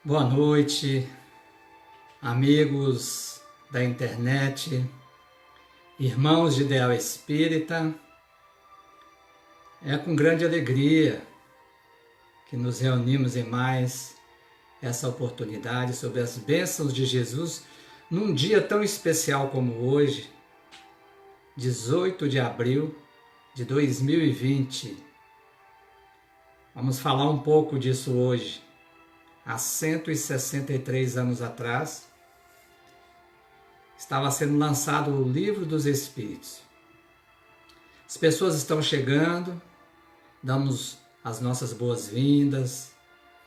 Boa noite, amigos da internet, irmãos de Ideal Espírita. É com grande alegria que nos reunimos em mais essa oportunidade sobre as bênçãos de Jesus num dia tão especial como hoje, 18 de abril de 2020. Vamos falar um pouco disso hoje. Há 163 anos atrás, estava sendo lançado o Livro dos Espíritos. As pessoas estão chegando, damos as nossas boas-vindas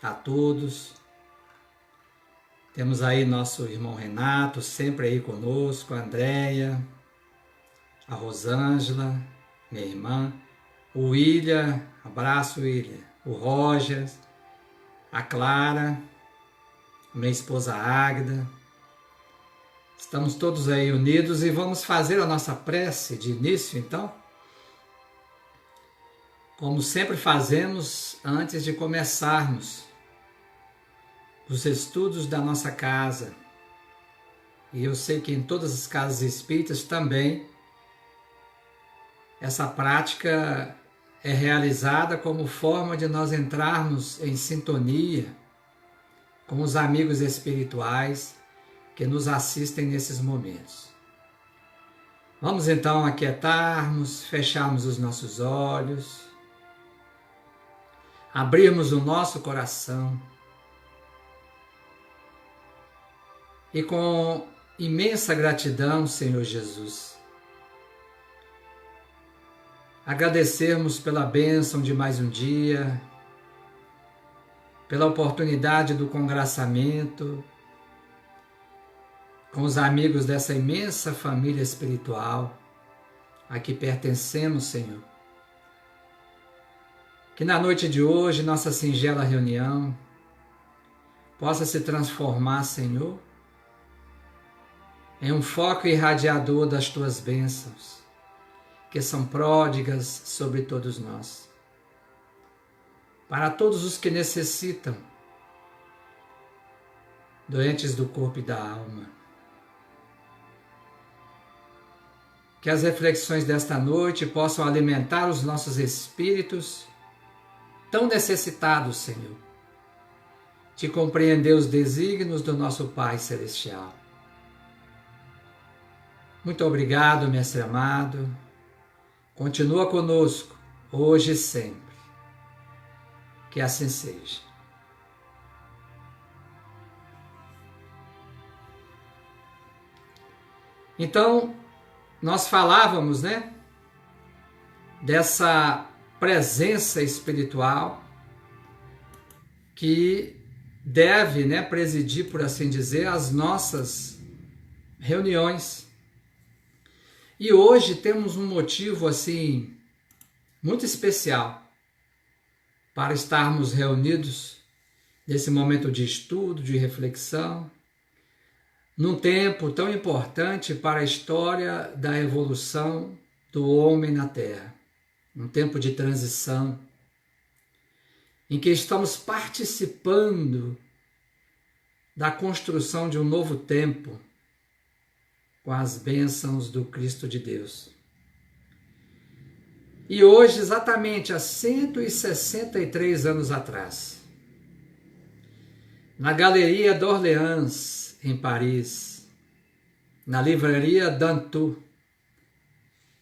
a todos. Temos aí nosso irmão Renato, sempre aí conosco, a Andréia, a Rosângela, minha irmã, o William, abraço William, o Roger, a Clara, minha esposa Águida. Estamos todos aí unidos e vamos fazer a nossa prece de início, então. Como sempre fazemos antes de começarmos os estudos da nossa casa. E eu sei que em todas as casas espíritas também essa prática é realizada como forma de nós entrarmos em sintonia com os amigos espirituais que nos assistem nesses momentos. Vamos então aquietarmos, fecharmos os nossos olhos, abrirmos o nosso coração e com imensa gratidão, Senhor Jesus, agradecermos pela bênção de mais um dia, pela oportunidade do congraçamento com os amigos dessa imensa família espiritual a que pertencemos, Senhor. Que na noite de hoje, nossa singela reunião possa se transformar, Senhor, em um foco irradiador das Tuas bênçãos, que são pródigas sobre todos nós. Para todos os que necessitam, doentes do corpo e da alma. Que as reflexões desta noite possam alimentar os nossos espíritos tão necessitados, Senhor, de compreender os desígnios do nosso Pai Celestial. Muito obrigado, Mestre amado. Continua conosco, hoje e sempre. Que assim seja. Então, nós falávamos, dessa presença espiritual que deve, presidir, por assim dizer, as nossas reuniões. E hoje temos um motivo, assim, muito especial para estarmos reunidos nesse momento de estudo, de reflexão, num tempo tão importante para a história da evolução do homem na Terra, um tempo de transição, em que estamos participando da construção de um novo tempo com as bênçãos do Cristo de Deus. E hoje, exatamente há 163 anos atrás, na Galeria d'Orléans, em Paris, na livraria Dantou,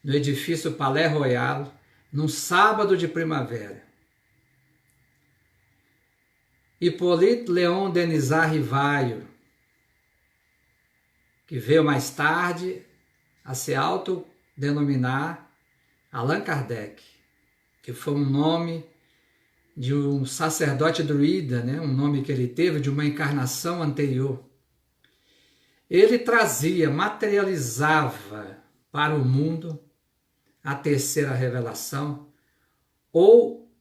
no edifício Palais Royal, num sábado de primavera, Hippolyte Léon Denisard Rivaio, que veio mais tarde a se autodenominar Allan Kardec, que foi um nome de um sacerdote druida, um nome que ele teve de uma encarnação anterior. Ele trazia, materializava para o mundo a terceira revelação, ou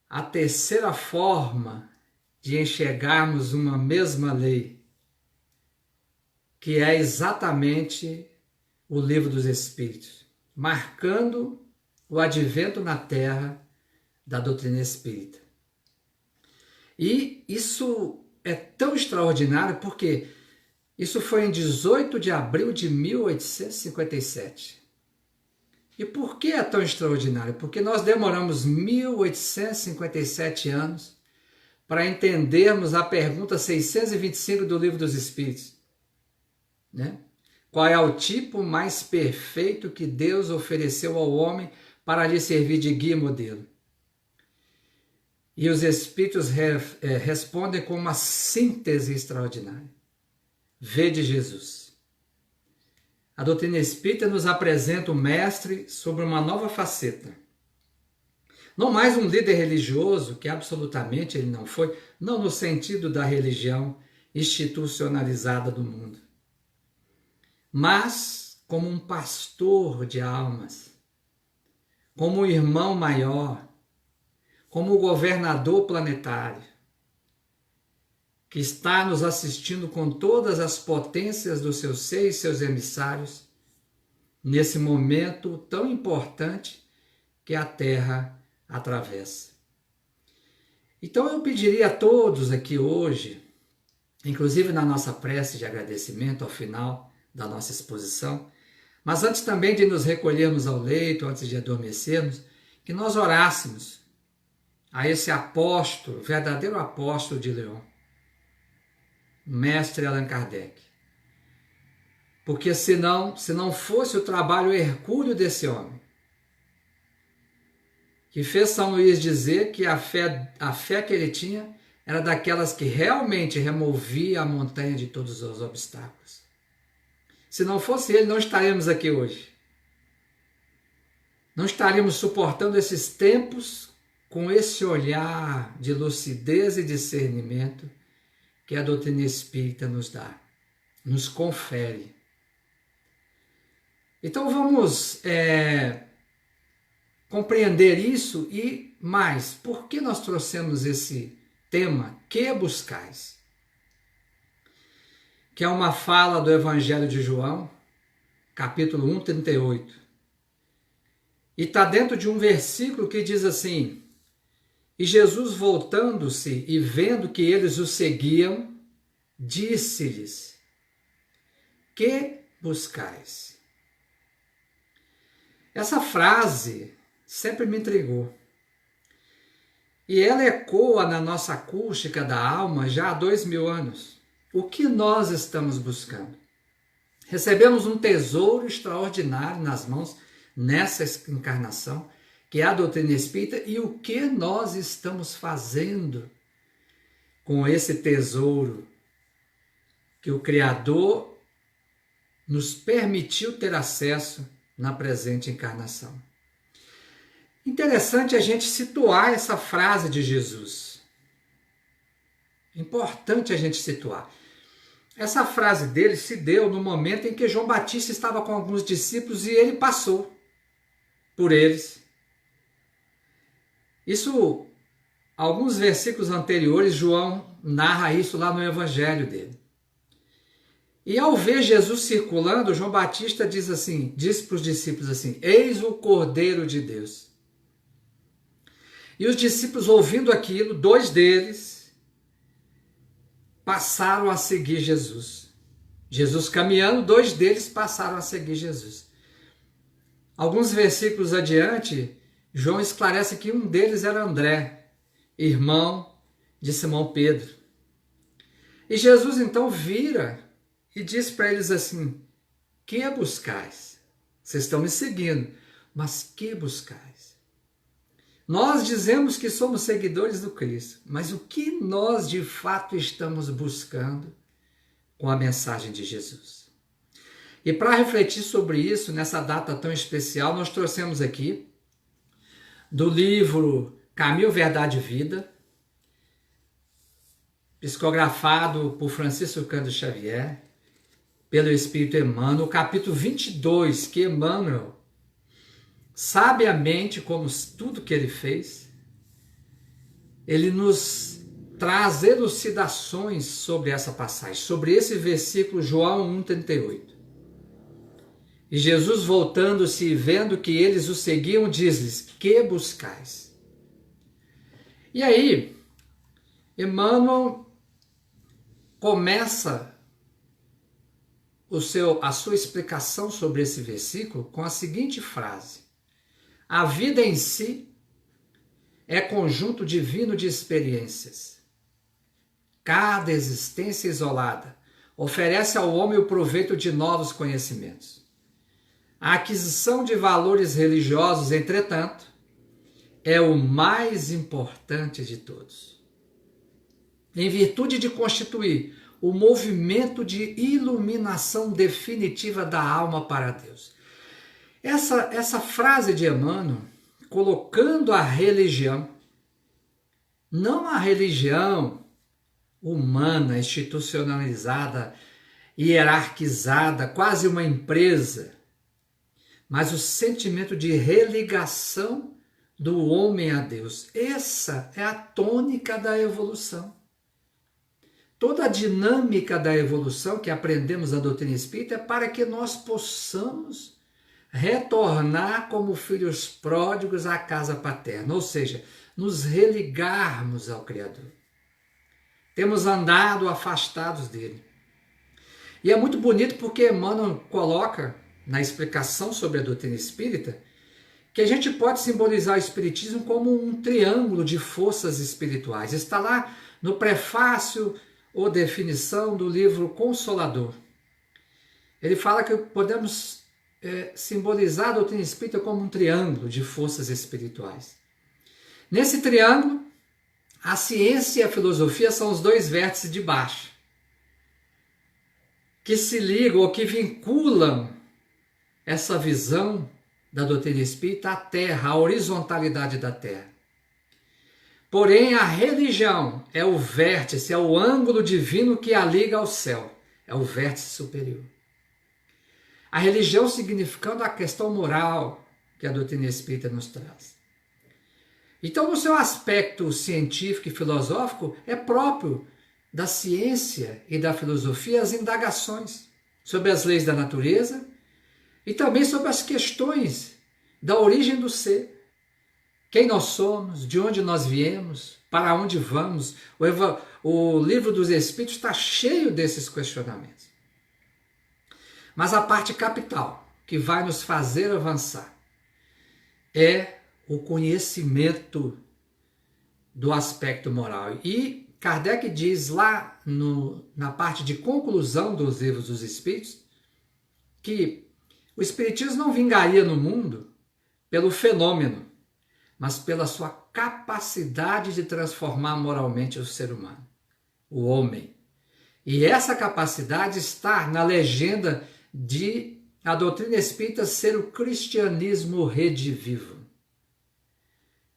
a terceira forma de enxergarmos uma mesma lei, que é exatamente o Livro dos Espíritos, marcando o advento na Terra da doutrina espírita. E isso é tão extraordinário porque isso foi em 18 de abril de 1857. E por que é tão extraordinário? Porque nós demoramos 1857 anos para entendermos a pergunta 625 do Livro dos Espíritos, né? Qual é o tipo mais perfeito que Deus ofereceu ao homem para lhe servir de guia e modelo? E os Espíritos respondem com uma síntese extraordinária. Vede Jesus. A doutrina espírita nos apresenta o mestre sobre uma nova faceta. Não mais um líder religioso, que absolutamente ele não foi, não no sentido da religião institucionalizada do mundo, mas como um pastor de almas, como um irmão maior, como o governador planetário, que está nos assistindo com todas as potências do seu ser e seus emissários, nesse momento tão importante que a Terra atravessa. Então eu pediria a todos aqui hoje, inclusive na nossa prece de agradecimento ao final da nossa exposição, mas antes também de nos recolhermos ao leito, antes de adormecermos, que nós orássemos a esse apóstolo, verdadeiro apóstolo de León, mestre Allan Kardec. Porque se não fosse o trabalho hercúleo desse homem, que fez São Luís dizer que a fé que ele tinha era daquelas que realmente removia a montanha de todos os obstáculos. Se não fosse ele, não estaríamos aqui hoje. Não estaríamos suportando esses tempos com esse olhar de lucidez e discernimento que a doutrina espírita nos dá, nos confere. Então vamos compreender isso e mais, por que nós trouxemos esse tema, que buscais? Que é uma fala do Evangelho de João, capítulo 1, 38. E está dentro de um versículo que diz assim: e Jesus, voltando-se e vendo que eles o seguiam, disse-lhes: que buscais? Essa frase sempre me intrigou. E ela ecoa na nossa acústica da alma já há 2000 anos. O que nós estamos buscando? Recebemos um tesouro extraordinário nas mãos nessa encarnação, que é a doutrina espírita, e o que nós estamos fazendo com esse tesouro que o Criador nos permitiu ter acesso na presente encarnação. Interessante a gente situar essa frase de Jesus. Importante a gente situar. Essa frase dele se deu no momento em que João Batista estava com alguns discípulos e ele passou por eles. Isso, alguns versículos anteriores, João narra isso lá no Evangelho dele. E ao ver Jesus circulando, João Batista diz para os discípulos assim: eis o Cordeiro de Deus. E os discípulos, ouvindo aquilo, 2 deles passaram a seguir Jesus. Jesus caminhando, 2 deles passaram a seguir Jesus. Alguns versículos adiante, João esclarece que um deles era André, irmão de Simão Pedro. E Jesus então vira e diz para eles assim: que buscais? Vocês estão me seguindo, mas que buscais? Nós dizemos que somos seguidores do Cristo, mas o que nós de fato estamos buscando com a mensagem de Jesus? E para refletir sobre isso, nessa data tão especial, nós trouxemos aqui do livro Caminho, Verdade e Vida, psicografado por Francisco Cândido Xavier, pelo Espírito Emmanuel, o capítulo 22, que Emmanuel, sabiamente, como tudo que ele fez, ele nos traz elucidações sobre essa passagem, sobre esse versículo, João 1,38. E Jesus, voltando-se e vendo que eles o seguiam, diz-lhes: que buscais? E aí, Emmanuel começa a sua explicação sobre esse versículo com a seguinte frase: a vida em si é conjunto divino de experiências. Cada existência isolada oferece ao homem o proveito de novos conhecimentos. A aquisição de valores religiosos, entretanto, é o mais importante de todos, em virtude de constituir o movimento de iluminação definitiva da alma para Deus. Essa frase de Emmanuel, colocando a religião, não a religião humana, institucionalizada, hierarquizada, quase uma empresa, mas o sentimento de religação do homem a Deus. Essa é a tônica da evolução. Toda a dinâmica da evolução que aprendemos na doutrina espírita é para que nós possamos retornar como filhos pródigos à casa paterna, ou seja, nos religarmos ao Criador. Temos andado afastados dele. E é muito bonito porque Emmanuel coloca na explicação sobre a doutrina espírita que a gente pode simbolizar o espiritismo como um triângulo de forças espirituais. Está lá no prefácio ou definição do livro Consolador. Ele fala que podemos simbolizar a doutrina espírita como um triângulo de forças espirituais. Nesse triângulo, a ciência e a filosofia são os dois vértices de baixo, que se ligam ou que vinculam essa visão da doutrina espírita à Terra, à horizontalidade da Terra. Porém, a religião é o vértice, é o ângulo divino que a liga ao céu, é o vértice superior. A religião significando a questão moral que a doutrina espírita nos traz. Então, no seu aspecto científico e filosófico, é próprio da ciência e da filosofia as indagações sobre as leis da natureza e também sobre as questões da origem do ser. Quem nós somos, de onde nós viemos, para onde vamos. O livro dos Espíritos está cheio desses questionamentos. Mas a parte capital, que vai nos fazer avançar, é o conhecimento do aspecto moral. E Kardec diz lá na parte de conclusão dos livros dos Espíritos que o Espiritismo não vingaria no mundo pelo fenômeno, mas pela sua capacidade de transformar moralmente o ser humano, o homem. E essa capacidade está na legenda de a doutrina espírita ser o cristianismo redivivo.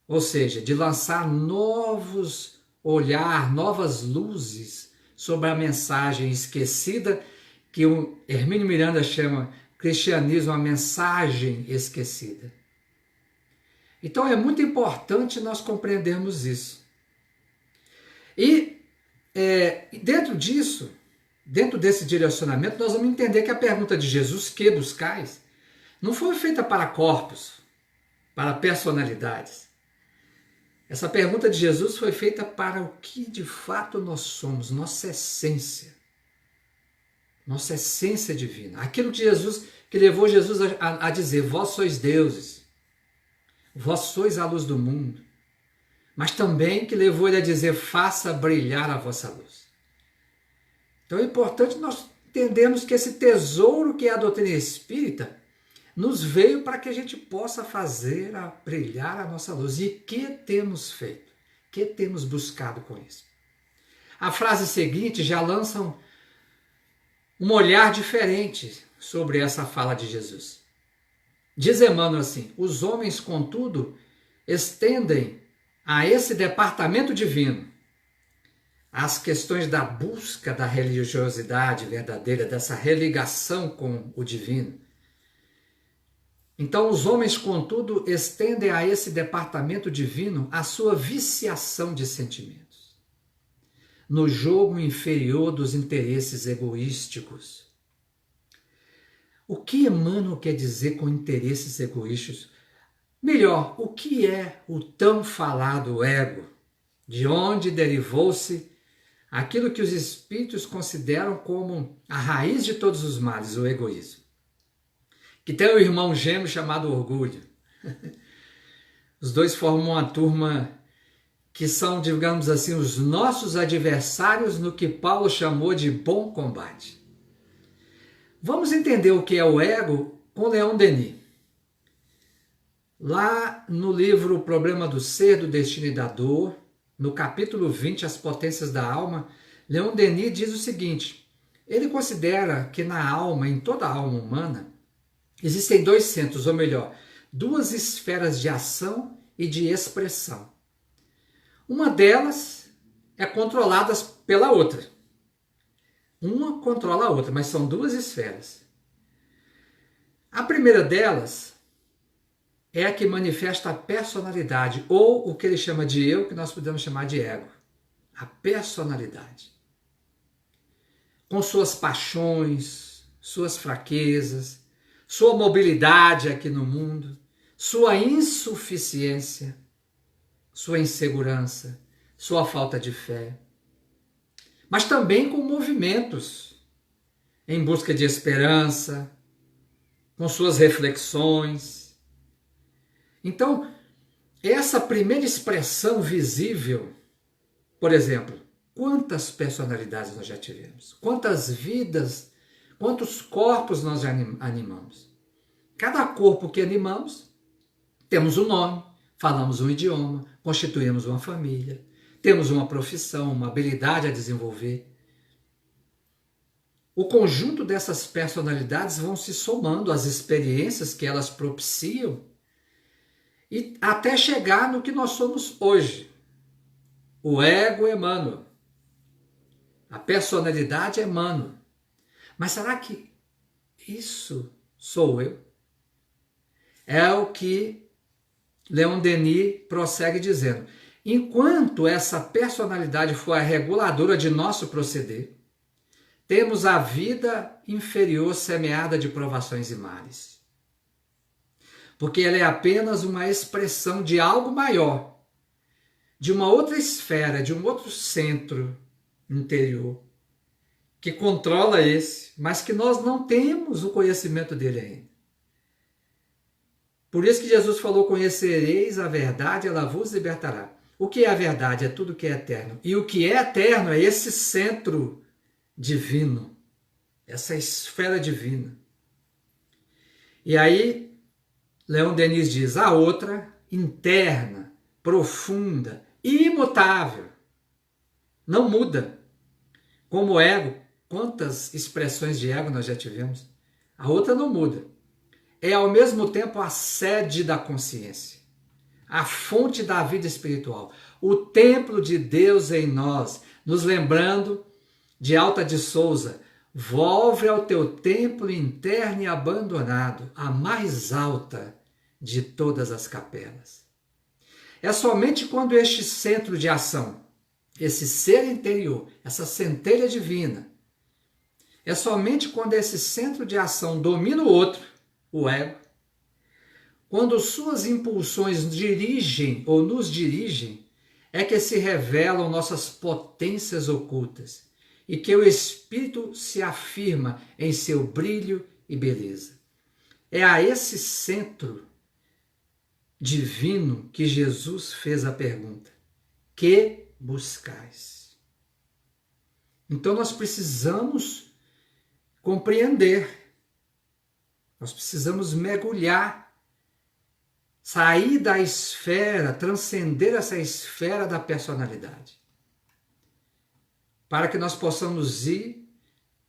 Ou seja, de lançar novos olhar, novas luzes sobre a mensagem esquecida, que o Hermínio Miranda chama cristianismo, a mensagem esquecida. Então é muito importante nós compreendermos isso. E dentro disso, dentro desse direcionamento, nós vamos entender que a pergunta de Jesus, que buscais, não foi feita para corpos, para personalidades. Essa pergunta de Jesus foi feita para o que de fato nós somos, nossa essência divina. Aquilo que levou Jesus a dizer, vós sois deuses, vós sois a luz do mundo, mas também que levou ele a dizer, faça brilhar a vossa luz. Então é importante nós entendermos que esse tesouro que é a doutrina espírita nos veio para que a gente possa fazer brilhar a nossa luz. E que temos feito? Que temos buscado com isso? A frase seguinte já lança um olhar diferente sobre essa fala de Jesus. Diz Emmanuel assim, os homens, contudo, estendem a esse departamento divino as questões da busca da religiosidade verdadeira, dessa religação com o divino. Então, os homens, contudo, estendem a esse departamento divino a sua viciação de sentimentos, no jogo inferior dos interesses egoísticos. O que Emmanuel quer dizer com interesses egoísticos? Melhor, o que é o tão falado ego? De onde derivou-se aquilo que os espíritos consideram como a raiz de todos os males, o egoísmo. Que tem um irmão gêmeo chamado orgulho. Os dois formam uma turma que são, digamos assim, os nossos adversários no que Paulo chamou de bom combate. Vamos entender o que é o ego com Leon Denis. Lá no livro O Problema do Ser, do Destino e da Dor, no capítulo 20, As Potências da Alma, Leon Denis diz o seguinte: ele considera que na alma, em toda a alma humana, existem dois centros, ou melhor, duas esferas de ação e de expressão. Uma delas é controlada pela outra. Uma controla a outra, mas são duas esferas. A primeira delas é a que manifesta a personalidade, ou o que ele chama de eu, que nós podemos chamar de ego. A personalidade. Com suas paixões, suas fraquezas, sua mobilidade aqui no mundo, sua insuficiência, sua insegurança, sua falta de fé. Mas também com movimentos em busca de esperança, com suas reflexões. Então, essa primeira expressão visível, por exemplo, quantas personalidades nós já tivemos? Quantas vidas, quantos corpos nós já animamos? Cada corpo que animamos, temos um nome, falamos um idioma, constituímos uma família, temos uma profissão, uma habilidade a desenvolver. O conjunto dessas personalidades vão se somando às experiências que elas propiciam e até chegar no que nós somos hoje. O ego Emmanuel. A personalidade Emmanuel. Mas será que isso sou eu? É o que Leon Denis prossegue dizendo: enquanto essa personalidade for a reguladora de nosso proceder, temos a vida inferior semeada de provações e males. Porque ela é apenas uma expressão de algo maior, de uma outra esfera, de um outro centro interior, que controla esse, mas que nós não temos o conhecimento dele ainda. Por isso que Jesus falou: conhecereis a verdade, ela vos libertará. O que é a verdade? É tudo que é eterno. E o que é eterno é esse centro divino, essa esfera divina. E aí, Leon Denis diz: a outra, interna, profunda, imutável, não muda. Como o ego, quantas expressões de ego nós já tivemos? A outra não muda. É ao mesmo tempo a sede da consciência, a fonte da vida espiritual, o templo de Deus em nós, nos lembrando de Alta de Souza: volve ao teu templo interno e abandonado, a mais alta de todas as capelas. É somente quando este centro de ação, esse ser interior, essa centelha divina, é somente quando esse centro de ação domina o outro, o ego, quando suas impulsões dirigem ou nos dirigem, é que se revelam nossas potências ocultas e que o espírito se afirma em seu brilho e beleza. É a esse centro divino que Jesus fez a pergunta: que buscais? Então nós precisamos compreender. Nós precisamos mergulhar, sair da esfera, transcender essa esfera da personalidade, para que nós possamos ir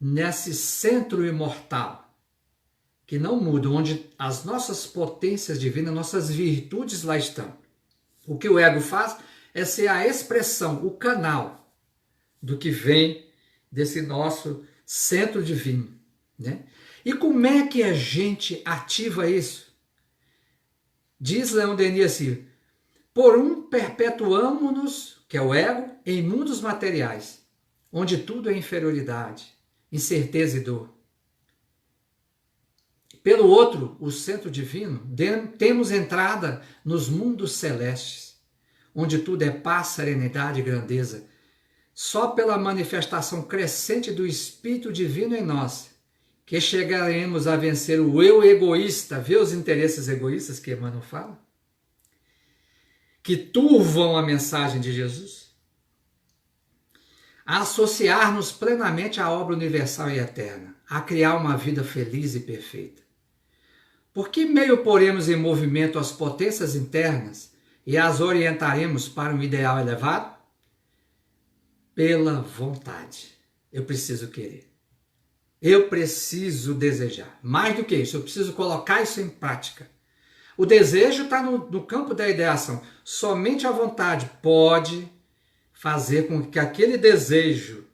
nesse centro imortal, que não muda, onde as nossas potências divinas, nossas virtudes lá estão. O que o ego faz é ser a expressão, o canal do que vem desse nosso centro divino, né? E como é que a gente ativa isso? Diz Leon Denis assim: por um perpetuamo-nos, que é o ego, em mundos materiais, onde tudo é inferioridade, incerteza e dor. Pelo outro, o centro divino, temos entrada nos mundos celestes, onde tudo é paz, serenidade e grandeza. só pela manifestação crescente do Espírito Divino em nós, que chegaremos a vencer o eu egoísta, ver os interesses egoístas que Emmanuel fala, que turvam a mensagem de Jesus, a associar-nos plenamente à obra universal e eterna, a criar uma vida feliz e perfeita. Por que meio poremos em movimento as potências internas e as orientaremos para um ideal elevado? Pela vontade. Eu preciso querer. Eu preciso desejar. Mais do que isso, eu preciso colocar isso em prática. O desejo está no campo da ideação. Somente a vontade pode fazer com que aquele desejo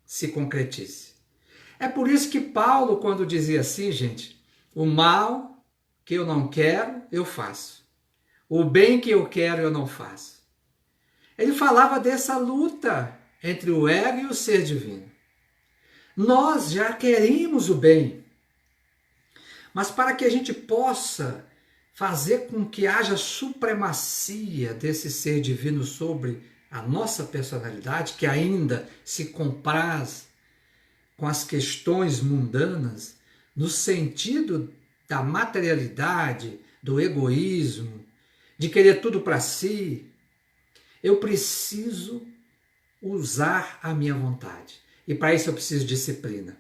se concretize. É por isso que Paulo, quando dizia assim, gente, o mal que eu não quero, eu faço. O bem que eu quero, eu não faço. Ele falava dessa luta entre o ego e o ser divino. Nós já queremos o bem, mas para que a gente possa fazer com que haja supremacia desse ser divino sobre a nossa personalidade, que ainda se compraz com as questões mundanas, no sentido da materialidade, do egoísmo, de querer tudo para si, eu preciso usar a minha vontade. E para isso eu preciso de disciplina.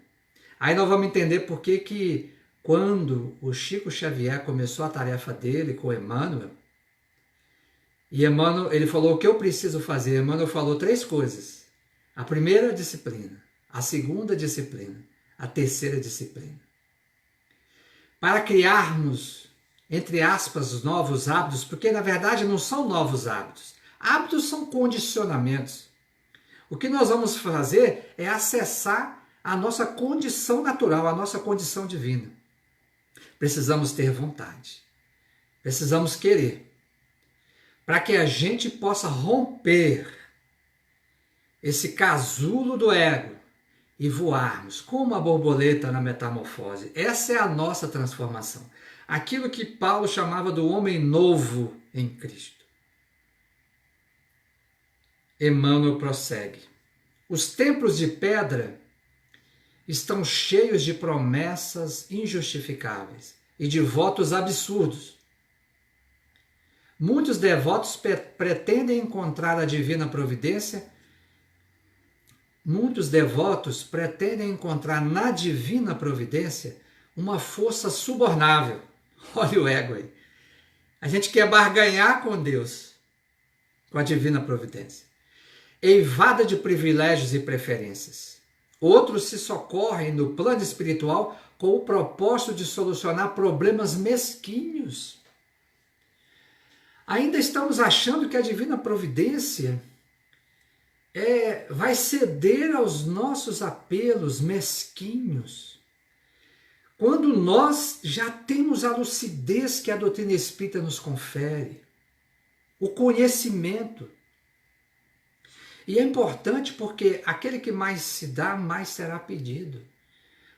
Aí nós vamos entender por que quando o Chico Xavier começou a tarefa dele com Emmanuel, e Emmanuel, ele falou o que eu preciso fazer. Emmanuel falou 3 coisas. A primeira, disciplina. A segunda, disciplina. A terceira, disciplina. Para criarmos, entre aspas, novos hábitos, porque na verdade não são novos hábitos. Hábitos são condicionamentos. O que nós vamos fazer é acessar a nossa condição natural, a nossa condição divina. Precisamos ter vontade. Precisamos querer. Para que a gente possa romper esse casulo do ego e voarmos como uma borboleta na metamorfose. Essa é a nossa transformação. Aquilo que Paulo chamava do homem novo em Cristo. Emmanuel prossegue. Os templos de pedra estão cheios de promessas injustificáveis e de votos absurdos. Muitos devotos pretendem encontrar a divina providência. Muitos devotos pretendem encontrar na divina providência uma força subornável. Olha o ego aí. A gente quer barganhar com Deus, com a divina providência, eivada de privilégios e preferências. Outros se socorrem no plano espiritual com o propósito de solucionar problemas mesquinhos. Ainda estamos achando que a divina providência vai ceder aos nossos apelos mesquinhos, quando nós já temos a lucidez que a doutrina espírita nos confere, o conhecimento. E é importante porque aquele que mais se dá, mais será pedido.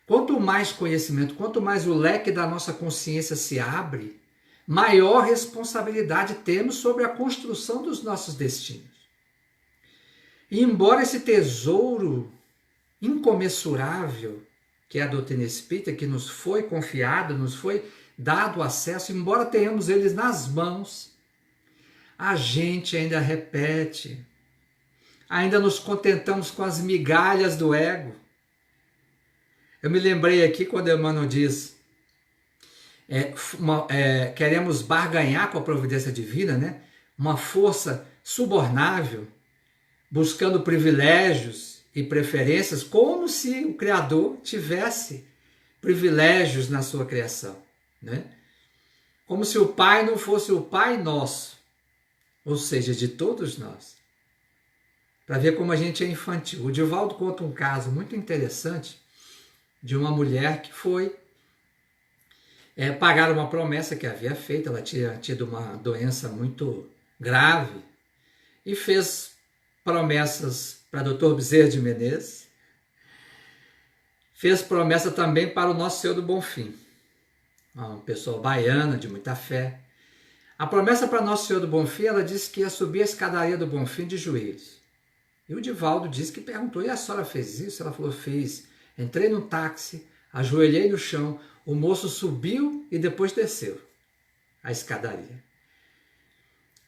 Quanto mais conhecimento, quanto mais o leque da nossa consciência se abre, maior responsabilidade temos sobre a construção dos nossos destinos. E embora esse tesouro incomensurável, que é a doutrina espírita, que nos foi confiado, nos foi dado acesso, embora tenhamos eles nas mãos, a gente ainda repete, ainda nos contentamos com as migalhas do ego. Eu me lembrei aqui quando Emmanuel diz, queremos barganhar com a providência divina, né? Uma força subornável, buscando privilégios e preferências, como se o Criador tivesse privilégios na sua criação, né? Como se o Pai não fosse o Pai nosso, ou seja, de todos nós. Para ver como a gente é infantil. O Divaldo conta um caso muito interessante de uma mulher que foi pagar uma promessa que havia feito. Ela tinha tido uma doença muito grave e fez promessas para Dr. Bezerra de Menezes, fez promessa também para o Nosso Senhor do Bonfim, uma pessoa baiana de muita fé. A promessa para Nosso Senhor do Bonfim, ela disse que ia subir a escadaria do Bonfim de joelhos. E o Divaldo disse que perguntou, e a senhora fez isso? Ela falou, fez. Entrei no táxi, ajoelhei no chão, o moço subiu e depois desceu a escadaria.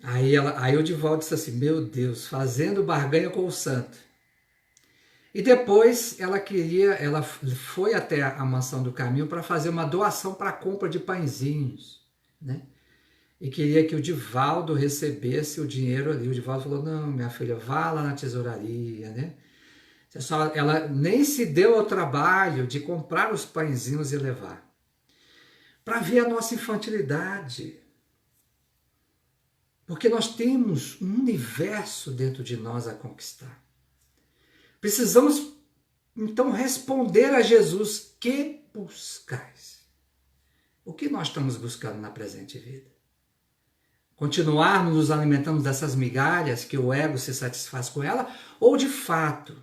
Aí o Divaldo disse assim, meu Deus, fazendo barganha com o santo. E depois ela foi até a Mansão do Caminho para fazer uma doação para a compra de pãezinhos, né? E queria que o Divaldo recebesse o dinheiro ali. O Divaldo falou, não, minha filha, vá lá na tesouraria, né? Ela nem se deu ao trabalho de comprar os pãezinhos e levar. Para ver a nossa infantilidade. Porque nós temos um universo dentro de nós a conquistar. Precisamos, então, responder a Jesus, que buscais? O que nós estamos buscando na presente vida? Continuarmos nos alimentando dessas migalhas que o ego se satisfaz com ela, ou de fato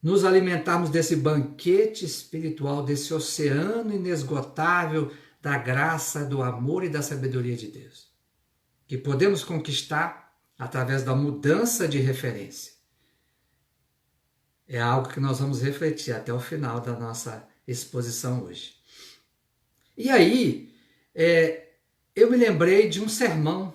nos alimentarmos desse banquete espiritual, desse oceano inesgotável da graça, do amor e da sabedoria de Deus, que podemos conquistar através da mudança de referência. É algo que nós vamos refletir até o final da nossa exposição hoje. E aí, eu me lembrei de um sermão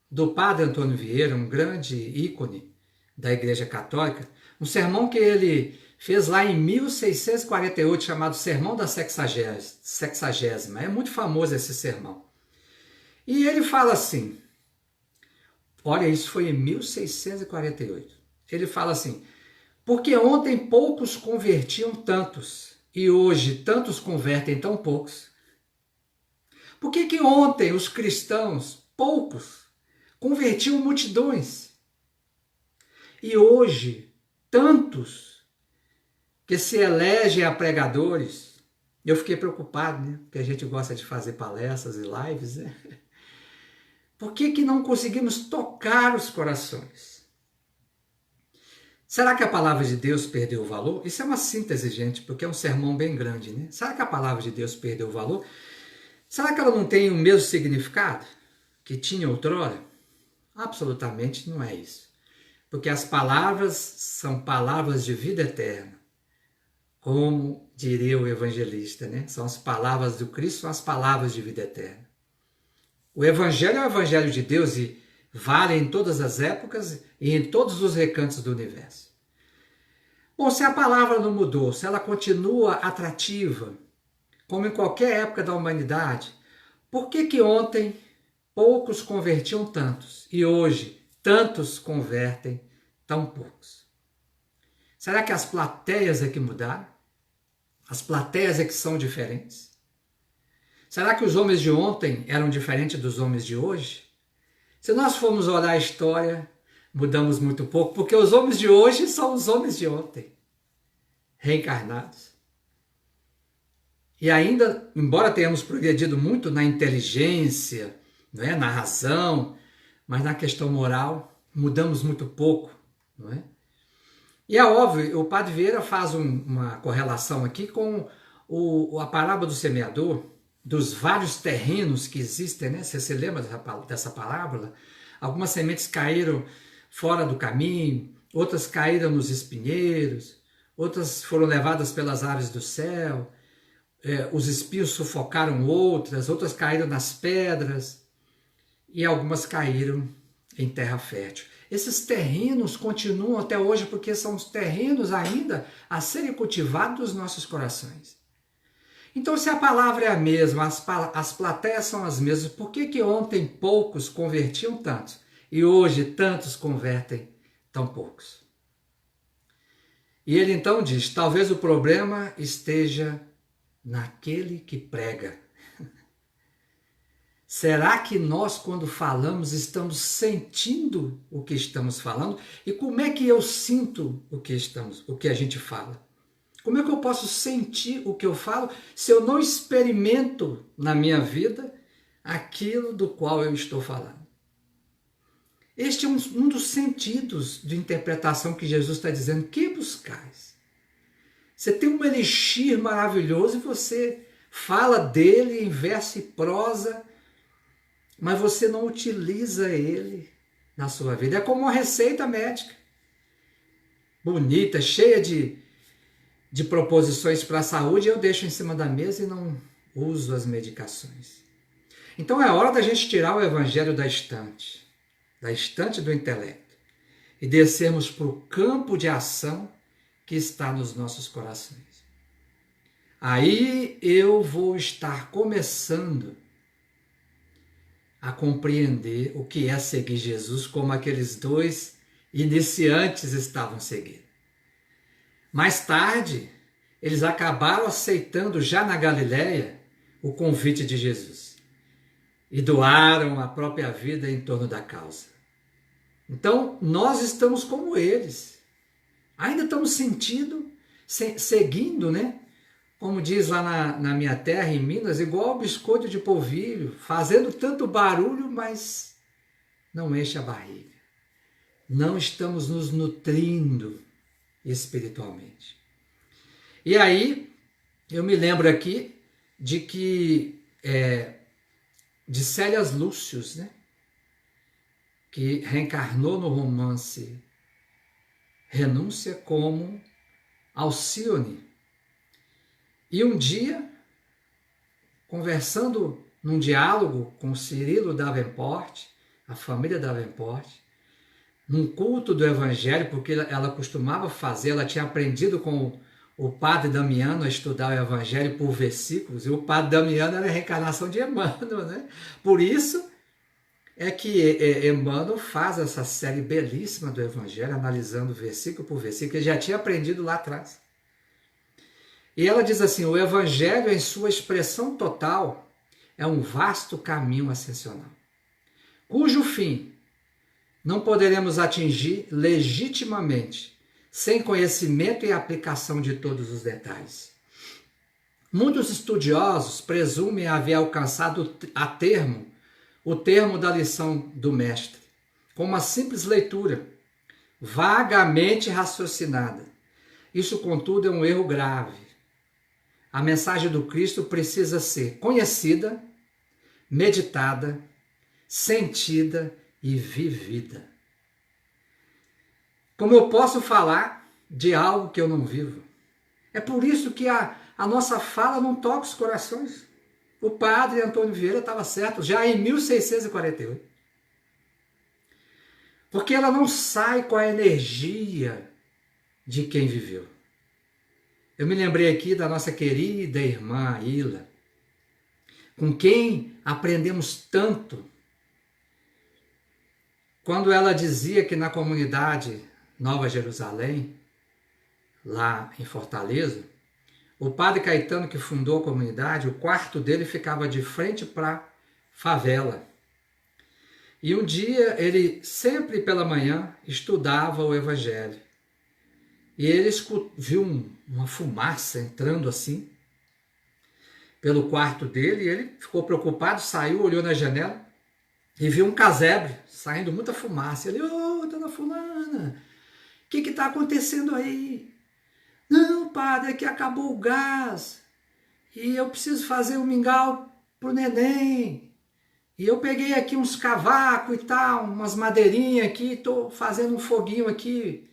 do Padre Antônio Vieira, um grande ícone da Igreja Católica, um sermão que ele fez lá em 1648, chamado Sermão da Sexagésima. É muito famoso esse sermão. E ele fala assim, olha, isso foi em 1648. Ele fala assim, porque ontem poucos convertiam tantos, e hoje tantos convertem tão poucos. Por que ontem os cristãos, poucos, convertiam multidões? E hoje, tantos que se elegem a pregadores. Eu fiquei preocupado, né? Porque a gente gosta de fazer palestras e lives, né? Por que não conseguimos tocar os corações? Será que a palavra de Deus perdeu o valor? Isso é uma síntese, gente, porque é um sermão bem grande, né? Será que a palavra de Deus perdeu o valor? Será que ela não tem o mesmo significado que tinha outrora? Absolutamente não é isso. Porque as palavras são palavras de vida eterna. Como diria o evangelista, né? São as palavras do Cristo, são as palavras de vida eterna. O evangelho é o evangelho de Deus e vale em todas as épocas e em todos os recantos do universo. Bom, se a palavra não mudou, se ela continua atrativa, como em qualquer época da humanidade, por que ontem poucos convertiam tantos e hoje tantos convertem tão poucos? Será que as plateias é que mudaram? As plateias é que são diferentes? Será que os homens de ontem eram diferentes dos homens de hoje? Se nós formos olhar a história, mudamos muito pouco, porque os homens de hoje são os homens de ontem, reencarnados. E ainda, embora tenhamos progredido muito na inteligência, não é? Na razão, mas na questão moral, mudamos muito pouco, não é? E é óbvio, o Padre Vieira faz uma correlação aqui com a parábola do semeador, dos vários terrenos que existem, né? Você se lembra dessa parábola? Algumas sementes caíram fora do caminho, outras caíram nos espinheiros, outras foram levadas pelas aves do céu, os espinhos sufocaram outras caíram nas pedras e algumas caíram em terra fértil. Esses terrenos continuam até hoje porque são os terrenos ainda a serem cultivados nos nossos corações. Então, se a palavra é a mesma, as plateias são as mesmas, por que ontem poucos convertiam tantos e hoje tantos convertem tão poucos? E ele então diz, talvez o problema esteja naquele que prega. Será que nós, quando falamos, estamos sentindo o que estamos falando? E como é que eu sinto o que a gente fala? Como é que eu posso sentir o que eu falo se eu não experimento na minha vida aquilo do qual eu estou falando? Este é um dos sentidos de interpretação que Jesus está dizendo, que buscais? Você tem um elixir maravilhoso e você fala dele em verso e prosa, mas você não utiliza ele na sua vida. É como uma receita médica. bonita, cheia de proposições para a saúde, eu deixo em cima da mesa e não uso as medicações. Então é hora da gente tirar o evangelho da estante do intelecto, e descermos para o campo de ação que está nos nossos corações. Aí eu vou estar começando a compreender o que é seguir Jesus, como aqueles dois iniciantes estavam seguindo. Mais tarde, eles acabaram aceitando já na Galileia o convite de Jesus e doaram a própria vida em torno da causa. Então, nós estamos como eles. Ainda estamos seguindo, né? Como diz lá na minha terra, em Minas, igual biscoito de polvilho, fazendo tanto barulho, mas não enche a barriga. Não estamos nos nutrindo espiritualmente. E aí, eu me lembro aqui de Célias Lúcius, né? Que reencarnou no romance Renúncia como Alcione. E um dia, conversando num diálogo com Cirilo Davenport, a família Davenport, num culto do Evangelho, porque ela costumava fazer, ela tinha aprendido com o padre Damiano a estudar o Evangelho por versículos, e o padre Damiano era a reencarnação de Emmanuel, né? Por isso é que Emmanuel faz essa série belíssima do Evangelho, analisando versículo por versículo, ele já tinha aprendido lá atrás. E ela diz assim: o Evangelho, em sua expressão total, é um vasto caminho ascensional, cujo fim não poderemos atingir legitimamente, sem conhecimento e aplicação de todos os detalhes. Muitos estudiosos presumem haver alcançado o termo da lição do Mestre, com uma simples leitura, vagamente raciocinada. Isso, contudo, é um erro grave. A mensagem do Cristo precisa ser conhecida, meditada, sentida e vivida. Como eu posso falar de algo que eu não vivo? É por isso que a nossa fala não toca os corações. O padre Antônio Vieira estava certo, já em 1648. Porque ela não sai com a energia de quem viveu. Eu me lembrei aqui da nossa querida irmã Ila, com quem aprendemos tanto, quando ela dizia que na comunidade Nova Jerusalém, lá em Fortaleza, o padre Caetano, que fundou a comunidade, o quarto dele ficava de frente para a favela. E um dia ele, sempre pela manhã, estudava o Evangelho. E ele viu uma fumaça entrando assim pelo quarto dele, e ele ficou preocupado, saiu, olhou na janela e viu um casebre saindo muita fumaça. Ele: ô, dona fulana, o que está acontecendo aí? Não, padre, é que acabou o gás e eu preciso fazer um mingau pro neném. E eu peguei aqui uns cavacos e tal, umas madeirinhas aqui, estou fazendo um foguinho aqui.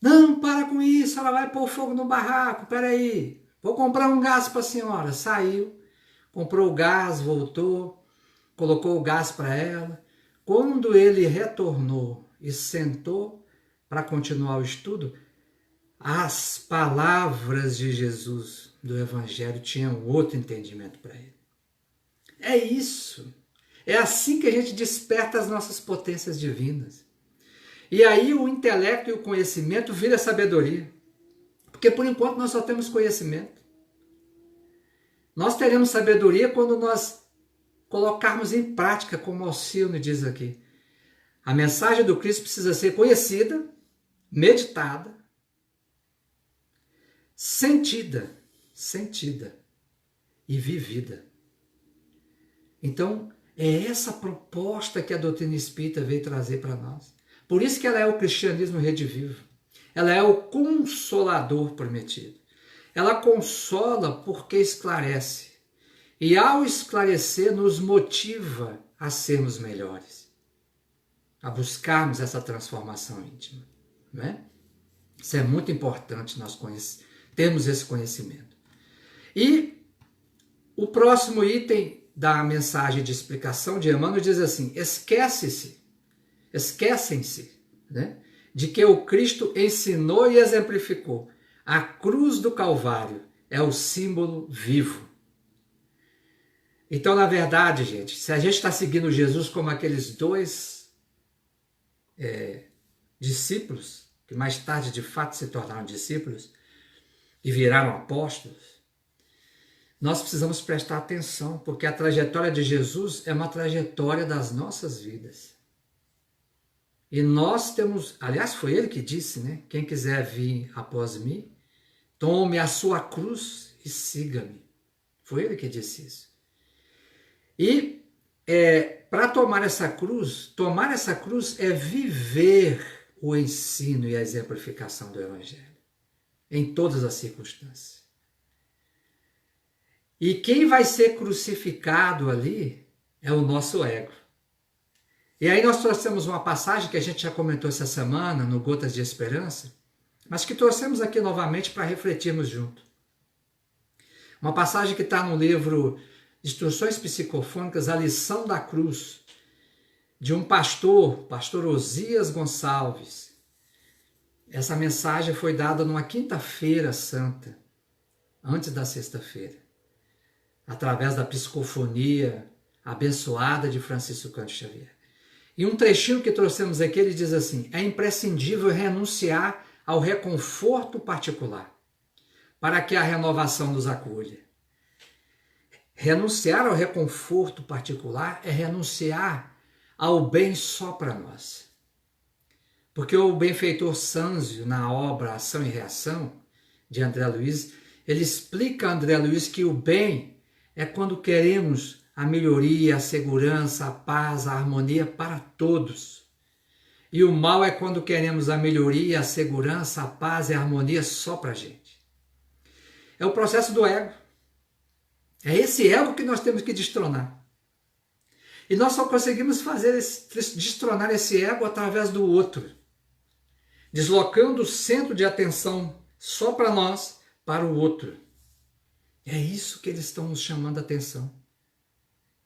Não, para com isso, ela vai pôr fogo no barraco, peraí, vou comprar um gás para a senhora. Saiu, comprou o gás, voltou, colocou o gás para ela. Quando ele retornou e sentou para continuar o estudo, as palavras de Jesus do Evangelho tinham outro entendimento para ele. É isso. É assim que a gente desperta as nossas potências divinas. E aí o intelecto e o conhecimento vira sabedoria. Porque por enquanto nós só temos conhecimento. Nós teremos sabedoria quando nós colocarmos em prática, como Alcione diz aqui. A mensagem do Cristo precisa ser conhecida, meditada, sentida e vivida. Então, é essa proposta que a doutrina espírita veio trazer para nós. Por isso que ela é o cristianismo redivivo. Ela é o consolador prometido. Ela consola porque esclarece. E ao esclarecer, nos motiva a sermos melhores. A buscarmos essa transformação íntima. Não é? Isso é muito importante nós termos esse conhecimento. E o próximo item da mensagem de explicação de Emmanuel diz assim: esquecem-se, né, de que o Cristo ensinou e exemplificou. A cruz do Calvário é o símbolo vivo. Então, na verdade, gente, se a gente está seguindo Jesus como aqueles dois discípulos, que mais tarde de fato se tornaram discípulos e viraram apóstolos, nós precisamos prestar atenção, porque a trajetória de Jesus é uma trajetória das nossas vidas. E nós temos, aliás, foi ele que disse, né? Quem quiser vir após mim, tome a sua cruz e siga-me. Foi ele que disse isso. E para tomar essa cruz é viver o ensino e a exemplificação do Evangelho, em todas as circunstâncias. E quem vai ser crucificado ali é o nosso ego. E aí nós trouxemos uma passagem que a gente já comentou essa semana, no Gotas de Esperança, mas que trouxemos aqui novamente para refletirmos junto. Uma passagem que está no livro Instruções Psicofônicas, A Lição da Cruz, de um pastor Osias Gonçalves. Essa mensagem foi dada numa quinta-feira santa, antes da sexta-feira, através da psicofonia abençoada de Francisco Cândido Xavier. E um trechinho que trouxemos aqui, ele diz assim: é imprescindível renunciar ao reconforto particular, para que a renovação nos acolha. Renunciar ao reconforto particular é renunciar ao bem só para nós. Porque o benfeitor Sanzio, na obra Ação e Reação, de André Luiz, ele explica a André Luiz que o bem é quando queremos a melhoria, a segurança, a paz, a harmonia para todos. E o mal é quando queremos a melhoria, a segurança, a paz e a harmonia só para a gente. É o processo do ego. É esse ego que nós temos que destronar. E nós só conseguimos destronar esse ego através do outro, deslocando o centro de atenção só para nós, para o outro. É isso que eles estão nos chamando a atenção.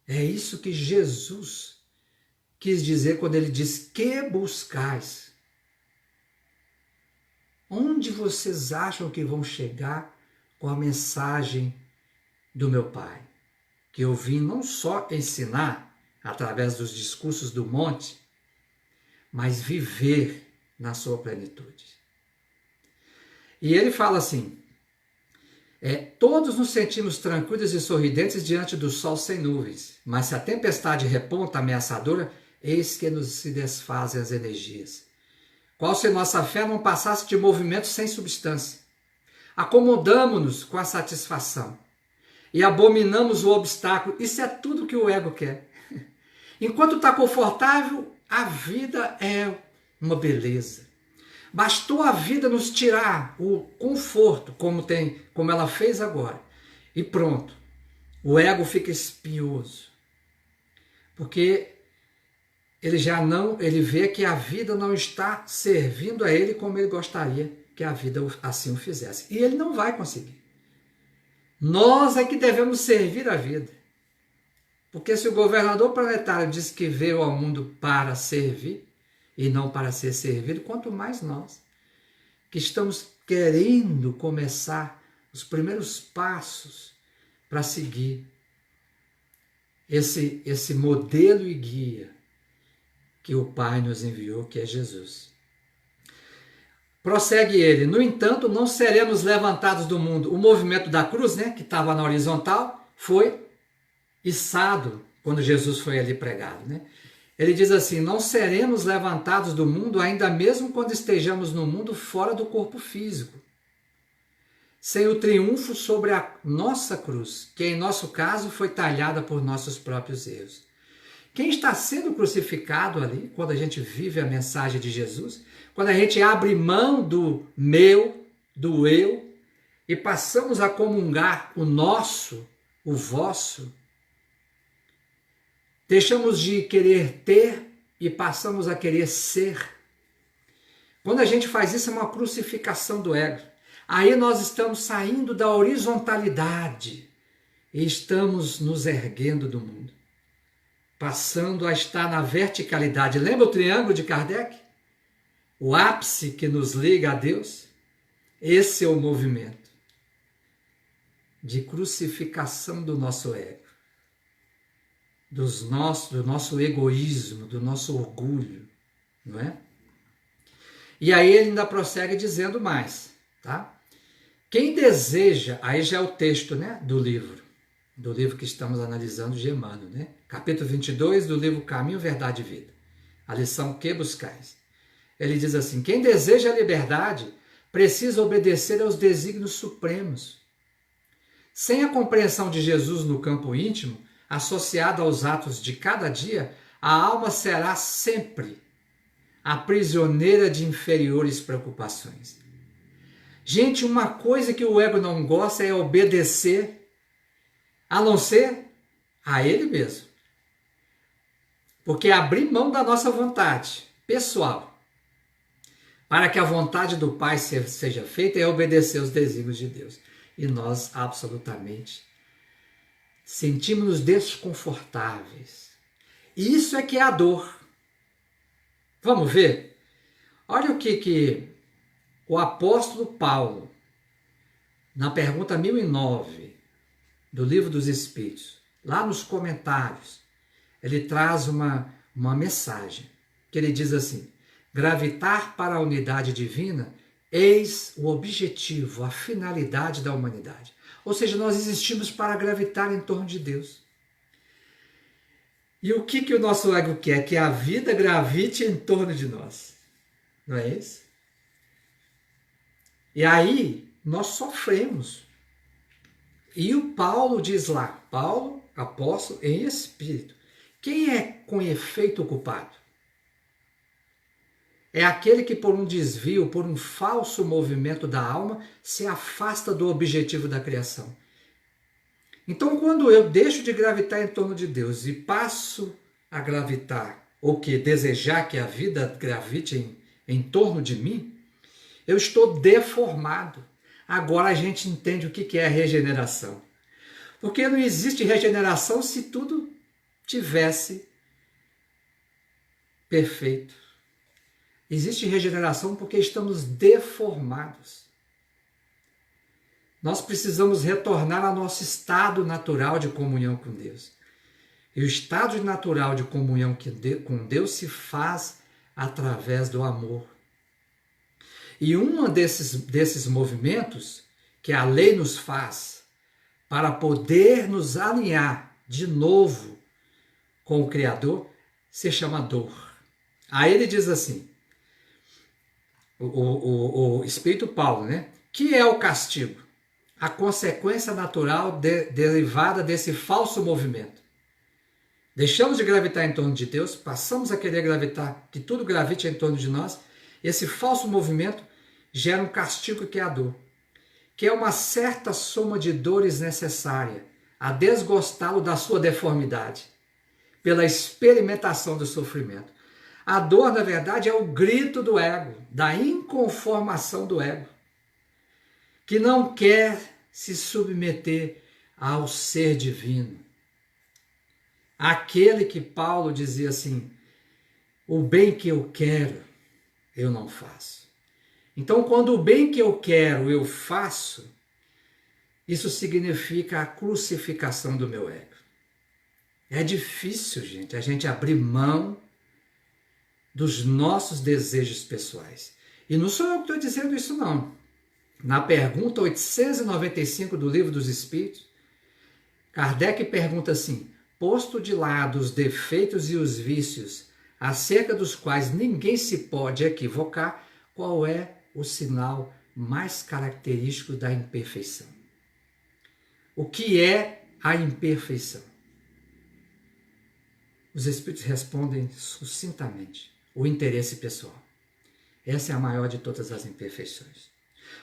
É isso que Jesus quis dizer quando ele diz: que buscais? Onde vocês acham que vão chegar com a mensagem do meu Pai? Que eu vim não só ensinar através dos discursos do monte, mas viver na sua plenitude. E ele fala assim: todos nos sentimos tranquilos e sorridentes diante do sol sem nuvens, mas se a tempestade reponta ameaçadora, eis que nos se desfazem as energias. Qual se nossa fé não passasse de movimento sem substância? Acomodamo-nos com a satisfação e abominamos o obstáculo. Isso é tudo que o ego quer. Enquanto está confortável, a vida é uma beleza. Bastou a vida nos tirar o conforto, como ela fez agora, e pronto. O ego fica espinhoso, porque ele vê que a vida não está servindo a ele como ele gostaria que a vida assim o fizesse. E ele não vai conseguir. Nós é que devemos servir a vida. Porque se o governador planetário diz que veio ao mundo para servir e não para ser servido, quanto mais nós, que estamos querendo começar os primeiros passos para seguir esse modelo e guia que o Pai nos enviou, que é Jesus. Prossegue ele: no entanto, não seremos levantados do mundo. O movimento da cruz, né, que estava na horizontal, foi içado quando Jesus foi ali pregado, né? Ele diz assim: não seremos levantados do mundo, ainda mesmo quando estejamos no mundo fora do corpo físico, sem o triunfo sobre a nossa cruz, que em nosso caso foi talhada por nossos próprios erros. Quem está sendo crucificado ali, quando a gente vive a mensagem de Jesus, quando a gente abre mão do meu, do eu, e passamos a comungar o nosso, o vosso, deixamos de querer ter e passamos a querer ser. Quando a gente faz isso, é uma crucificação do ego. Aí nós estamos saindo da horizontalidade e estamos nos erguendo do mundo, passando a estar na verticalidade. Lembra o triângulo de Kardec? O ápice que nos liga a Deus? Esse é o movimento de crucificação do nosso ego, do nosso egoísmo, do nosso orgulho, não é? E aí ele ainda prossegue dizendo mais, tá? Quem deseja, aí já é o texto, né, do livro que estamos analisando de Emmanuel, né? Capítulo 22 do livro Caminho, Verdade e Vida. A lição que buscais. Ele diz assim: quem deseja a liberdade precisa obedecer aos desígnios supremos. Sem a compreensão de Jesus no campo íntimo, associada aos atos de cada dia, a alma será sempre a prisioneira de inferiores preocupações. Gente, uma coisa que o ego não gosta é obedecer, a não ser a ele mesmo. Porque abrir mão da nossa vontade pessoal para que a vontade do Pai seja feita é obedecer os desígnios de Deus. E nós absolutamente sentimos-nos desconfortáveis. Isso é que é a dor. Vamos ver? Olha o que o apóstolo Paulo, na pergunta 1009 do Livro dos Espíritos, lá nos comentários, ele traz uma mensagem, que ele diz assim: gravitar para a unidade divina, eis o objetivo, a finalidade da humanidade. Ou seja, nós existimos para gravitar em torno de Deus. E o que o nosso ego quer? Que a vida gravite em torno de nós. Não é isso? E aí nós sofremos. E o Paulo diz lá, Paulo, apóstolo em espírito, quem é com efeito o culpado? É aquele que por um desvio, por um falso movimento da alma, se afasta do objetivo da criação. Então, quando eu deixo de gravitar em torno de Deus e passo a gravitar, ou que desejar que a vida gravite em torno de mim, eu estou deformado. Agora a gente entende o que é a regeneração. Porque não existe regeneração se tudo tivesse perfeito. Existe regeneração porque estamos deformados. Nós precisamos retornar ao nosso estado natural de comunhão com Deus. E o estado natural de comunhão com Deus se faz através do amor. E um desses movimentos que a lei nos faz para poder nos alinhar de novo com o Criador se chama dor. Aí ele diz assim, o Espírito Paulo, né? Que é o castigo? A consequência natural derivada desse falso movimento. Deixamos de gravitar em torno de Deus, passamos a querer gravitar, que tudo gravite em torno de nós. Esse falso movimento gera um castigo que é a dor, que é uma certa soma de dores necessária a desgostá-lo da sua deformidade, pela experimentação do sofrimento. A dor, na verdade, é o grito do ego, da inconformação do ego, que não quer se submeter ao ser divino. Aquele que Paulo dizia assim, o bem que eu quero, eu não faço. Então, quando o bem que eu quero, eu faço, isso significa a crucificação do meu ego. É difícil, gente, a gente abrir mão dos nossos desejos pessoais. E não sou eu que estou dizendo isso, não. Na pergunta 895 do Livro dos Espíritos, Kardec pergunta assim, posto de lado os defeitos e os vícios, acerca dos quais ninguém se pode equivocar, qual é o sinal mais característico da imperfeição? O que é a imperfeição? Os Espíritos respondem sucintamente, o interesse pessoal. Essa é a maior de todas as imperfeições.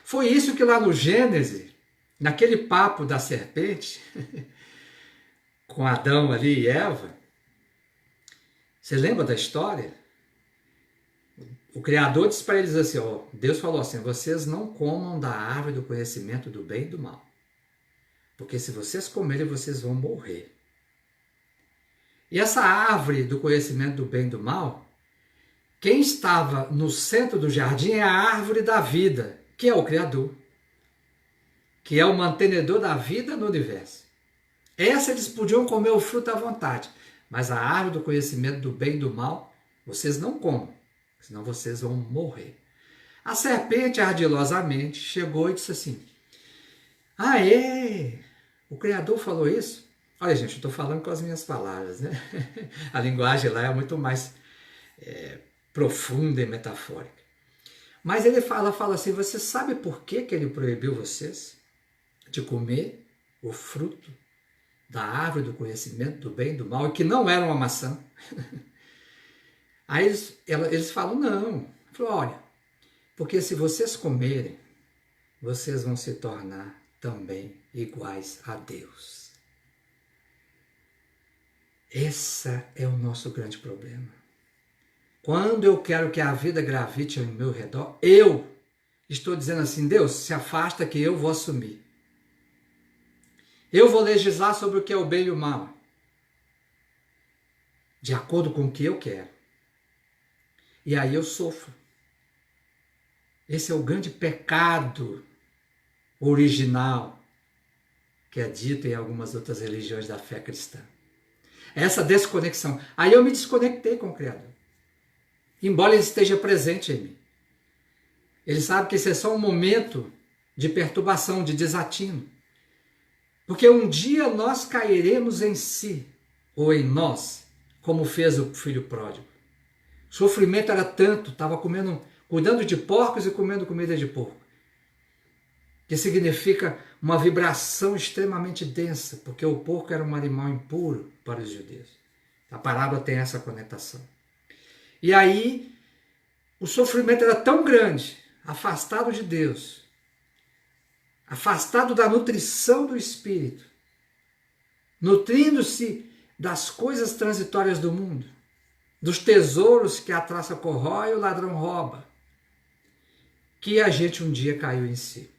Foi isso que lá no Gênesis, naquele papo da serpente, com Adão ali e Eva, você lembra da história? o Criador disse para eles assim, ó, Deus falou assim, vocês não comam da árvore do conhecimento do bem e do mal. Porque se vocês comerem, vocês vão morrer. E essa árvore do conhecimento do bem e do mal, quem estava no centro do jardim é a árvore da vida, que é o Criador, que é o mantenedor da vida no universo. Essa eles podiam comer o fruto à vontade, mas a árvore do conhecimento do bem e do mal, vocês não comam, senão vocês vão morrer. A serpente ardilosamente chegou e disse assim, o Criador falou isso? Olha, gente, eu estou falando com as minhas palavras, né? A linguagem lá é muito mais profunda e metafórica. Mas ela fala assim, você sabe por que ele proibiu vocês de comer o fruto da árvore do conhecimento do bem e do mal, e que não era uma maçã? Aí eles falam, não. Falou, olha, porque se vocês comerem, vocês vão se tornar também iguais a Deus. Esse é o nosso grande problema. Quando eu quero que a vida gravite ao meu redor, eu estou dizendo assim, Deus, se afasta que eu vou assumir. Eu vou legislar sobre o que é o bem e o mal, de acordo com o que eu quero. E aí eu sofro. Esse é o grande pecado original que é dito em algumas outras religiões da fé cristã. Essa desconexão. Aí eu me desconectei com o Criador. Embora ele esteja presente em mim. Ele sabe que esse é só um momento de perturbação, de desatino. Porque um dia nós cairemos em si, ou em nós, como fez o filho pródigo. O sofrimento era tanto, estava cuidando de porcos e comendo comida de porco. Que significa uma vibração extremamente densa, porque o porco era um animal impuro para os judeus. A parábola tem essa conotação. E aí, o sofrimento era tão grande, afastado de Deus, afastado da nutrição do Espírito, nutrindo-se das coisas transitórias do mundo, dos tesouros que a traça corrói e o ladrão rouba, que a gente um dia caiu em si.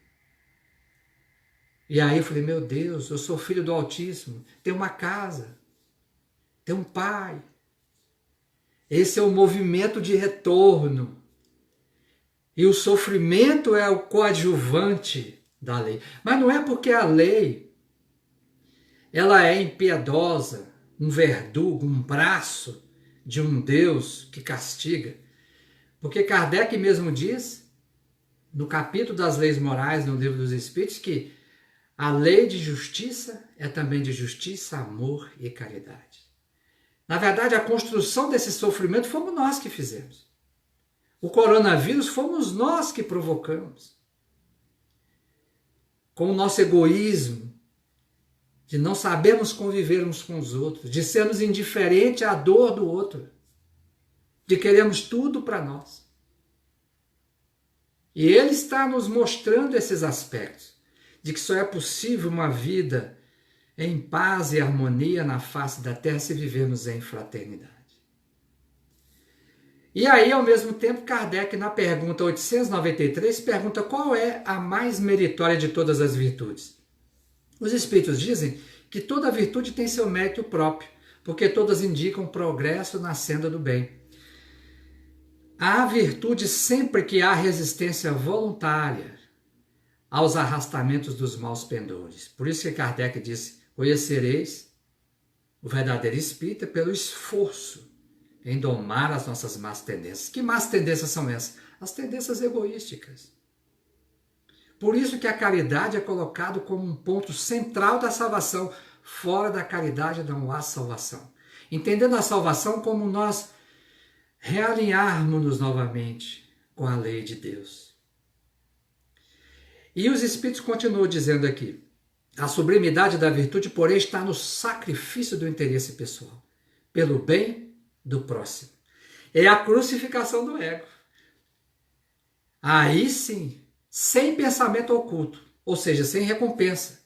E aí eu falei, meu Deus, eu sou filho do Altíssimo, tenho uma casa, tenho um pai. Esse é o movimento de retorno. E o sofrimento é o coadjuvante da lei. Mas não é porque a lei ela é impiedosa, um verdugo, um braço de um Deus que castiga. Porque Kardec mesmo diz, no capítulo das leis morais, no Livro dos Espíritos, que a lei de justiça é também de justiça, amor e caridade. Na verdade, a construção desse sofrimento fomos nós que fizemos. O coronavírus fomos nós que provocamos. Com o nosso egoísmo, de não sabermos conviver uns com os outros, de sermos indiferentes à dor do outro, de queremos tudo para nós. E ele está nos mostrando esses aspectos, de que só é possível uma vida em paz e harmonia na face da terra se vivermos em fraternidade. E aí, ao mesmo tempo, Kardec, na pergunta 893, pergunta qual é a mais meritória de todas as virtudes. Os Espíritos dizem que toda virtude tem seu mérito próprio, porque todas indicam progresso na senda do bem. Há virtude sempre que há resistência voluntária aos arrastamentos dos maus pendores. Por isso que Kardec disse, conhecereis o verdadeiro espírita pelo esforço em domar as nossas más tendências. Que más tendências são essas? As tendências egoísticas. Por isso que a caridade é colocado como um ponto central da salvação. Fora da caridade não há salvação. Entendendo a salvação como nós realinharmos-nos novamente com a lei de Deus. E os Espíritos continuam dizendo aqui, a sublimidade da virtude, porém, está no sacrifício do interesse pessoal, pelo bem do próximo. É a crucificação do ego. Aí sim, sem pensamento oculto, ou seja, sem recompensa.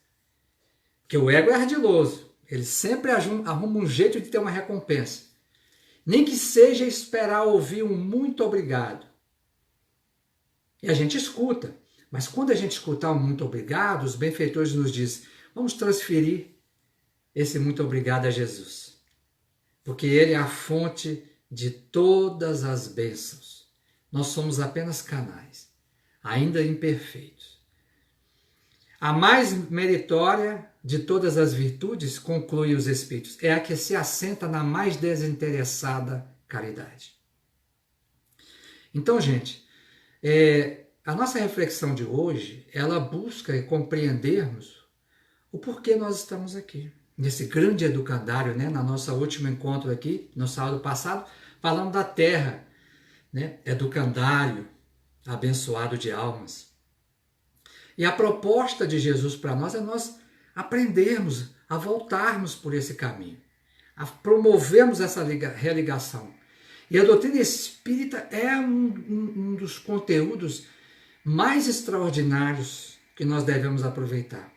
Porque o ego é ardiloso, ele sempre arruma um jeito de ter uma recompensa. Nem que seja esperar ouvir um muito obrigado, E a gente escuta. Mas quando a gente escutar um muito obrigado, os benfeitores nos dizem, vamos transferir esse muito obrigado a Jesus. Porque Ele é a fonte de todas as bênçãos. Nós somos apenas canais, ainda imperfeitos. A mais meritória de todas as virtudes, conclui os Espíritos, é a que se assenta na mais desinteressada caridade. Então, gente, a nossa reflexão de hoje, ela busca compreendermos o porquê nós estamos aqui. Nesse grande educandário, né, na nossa último encontro aqui, no sábado passado, falando da Terra, né, educandário, abençoado de almas. E a proposta de Jesus para nós é nós aprendermos a voltarmos por esse caminho, a promovermos essa religação. E a doutrina espírita é um dos conteúdos mais extraordinários que nós devemos aproveitar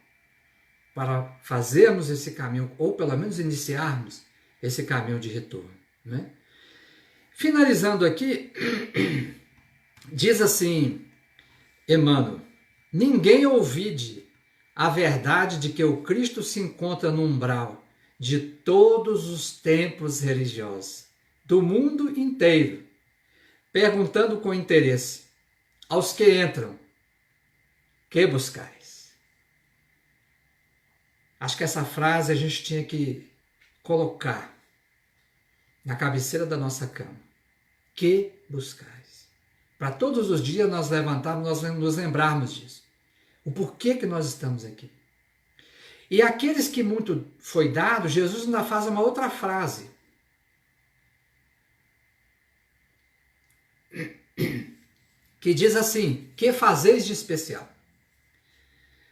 para fazermos esse caminho, ou pelo menos iniciarmos esse caminho de retorno, né? Finalizando aqui, diz assim Emmanuel, ninguém ouvide a verdade de que o Cristo se encontra no umbral de todos os templos religiosos do mundo inteiro, perguntando com interesse aos que entram, que buscais? Acho que essa frase a gente tinha que colocar na cabeceira da nossa cama. Que buscais? Para todos os dias nós levantarmos, nós nos lembrarmos disso. O porquê que nós estamos aqui. E aqueles que muito foi dado, Jesus ainda faz uma outra frase. Que diz assim, que fazeis de especial?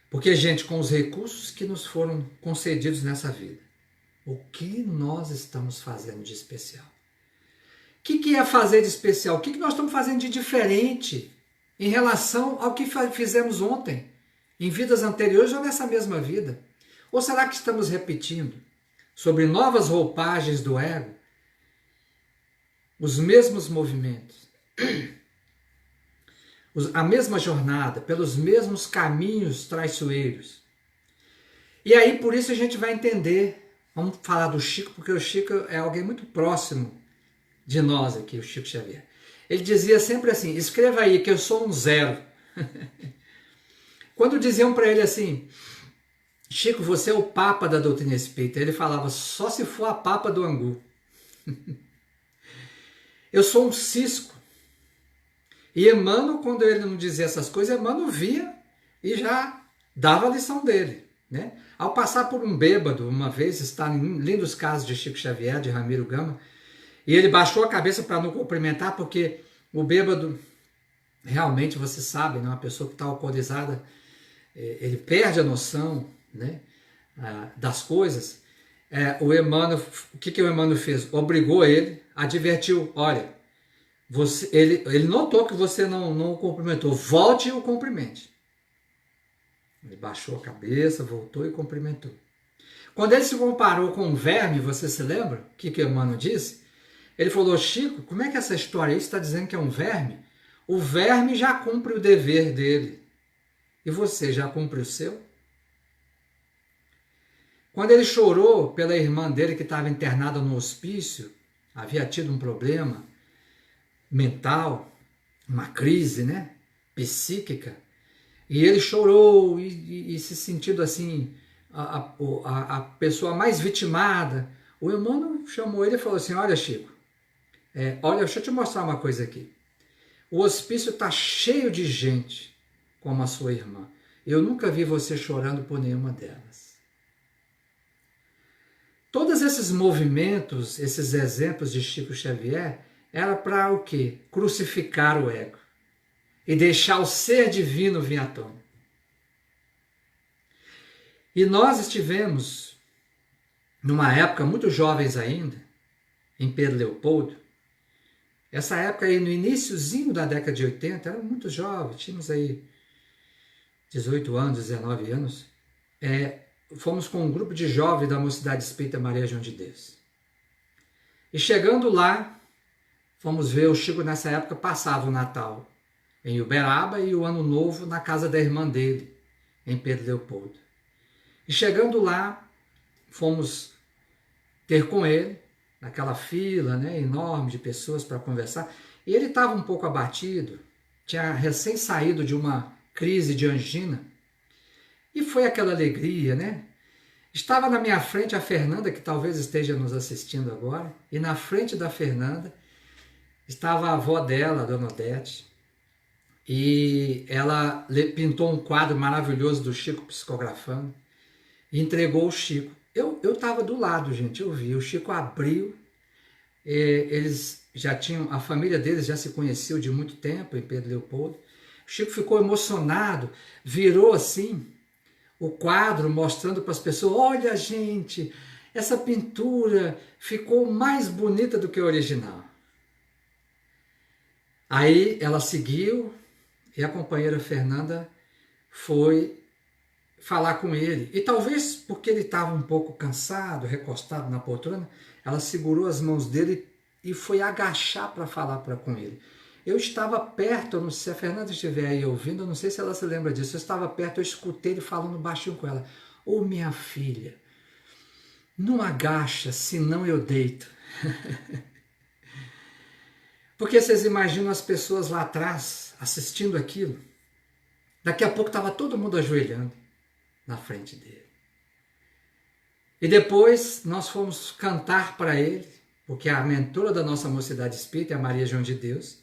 Porque, gente, com os recursos que nos foram concedidos nessa vida, o que nós estamos fazendo de especial? O que é fazer de especial? O que nós estamos fazendo de diferente em relação ao que fizemos ontem, em vidas anteriores ou nessa mesma vida? Ou será que estamos repetindo sobre novas roupagens do ego os mesmos movimentos, a mesma jornada, pelos mesmos caminhos traiçoeiros? E aí, por isso a gente vai entender, vamos falar do Chico, porque o Chico é alguém muito próximo de nós aqui, o Chico Xavier. Ele dizia sempre assim, escreva aí que eu sou um zero. Quando diziam para ele assim, Chico, você é o papa da doutrina espírita, ele falava, só se for a papa do angu. Eu sou um cisco. E Emmanuel, quando ele não dizia essas coisas, Emmanuel via e já dava a lição dele, né? Ao passar por um bêbado, uma vez, está em lindos casos de Chico Xavier, de Ramiro Gama, e ele baixou a cabeça para não cumprimentar, porque o bêbado, realmente, você sabe, né, uma pessoa que está alcoolizada, ele perde a noção, né, das coisas. O Emmanuel, o que o Emmanuel fez? Obrigou ele, advertiu, olha, ele notou que você não o cumprimentou, volte e o cumprimente. Ele baixou a cabeça, voltou e cumprimentou. Quando ele se comparou com um verme, você se lembra? O que o Emmanuel disse? Ele falou, Chico, como é que essa história aí está dizendo que é um verme? O verme já cumpre o dever dele. E você já cumpre o seu? Quando ele chorou pela irmã dele que estava internada no hospício, havia tido um problema mental, uma crise, né, psíquica, e ele chorou e se sentindo assim, a pessoa mais vitimada, o Emmanuel chamou ele e falou assim, olha Chico, olha, deixa eu te mostrar uma coisa aqui, o hospício está cheio de gente como a sua irmã, eu nunca vi você chorando por nenhuma delas. Todos esses movimentos, esses exemplos de Chico Xavier, era para o quê? Crucificar o ego e deixar o ser divino vir à tona. E nós estivemos, numa época muito jovens ainda, em Pedro Leopoldo. Essa época aí, no iniciozinho da década de 80, eram muito jovens, tínhamos aí 18 anos, 19 anos. Fomos com um grupo de jovens da Mocidade Espírita Maria João de Deus. E chegando lá, fomos ver o Chico nessa época, passava o Natal em Uberaba, e o Ano Novo na casa da irmã dele, em Pedro Leopoldo. E chegando lá, fomos ter com ele, naquela fila, né, enorme de pessoas para conversar, e ele estava um pouco abatido, tinha recém saído de uma crise de angina, e foi aquela alegria, né? Estava na minha frente a Fernanda, que talvez esteja nos assistindo agora, e na frente da Fernanda estava a avó dela, a dona Odete, e ela pintou um quadro maravilhoso do Chico psicografando e entregou o Chico. Eu estava do lado, gente, eu vi, o Chico abriu, eles já tinham, a família deles já se conheceu de muito tempo em Pedro Leopoldo. O Chico ficou emocionado, virou assim o quadro mostrando para as pessoas, olha gente, essa pintura ficou mais bonita do que a original. Aí ela seguiu e a companheira Fernanda foi falar com ele. E talvez porque ele estava um pouco cansado, recostado na poltrona, ela segurou as mãos dele e foi agachar para falar com ele. Eu estava perto, eu não sei se a Fernanda estiver aí ouvindo, eu não sei se ela se lembra disso, eu estava perto, eu escutei ele falando baixinho com ela. Ô minha filha, não agacha, senão eu deito. Porque vocês imaginam as pessoas lá atrás assistindo aquilo? Daqui a pouco estava todo mundo ajoelhando na frente dele. E depois nós fomos cantar para ele, porque a mentora da nossa mocidade espírita é a Maria João de Deus,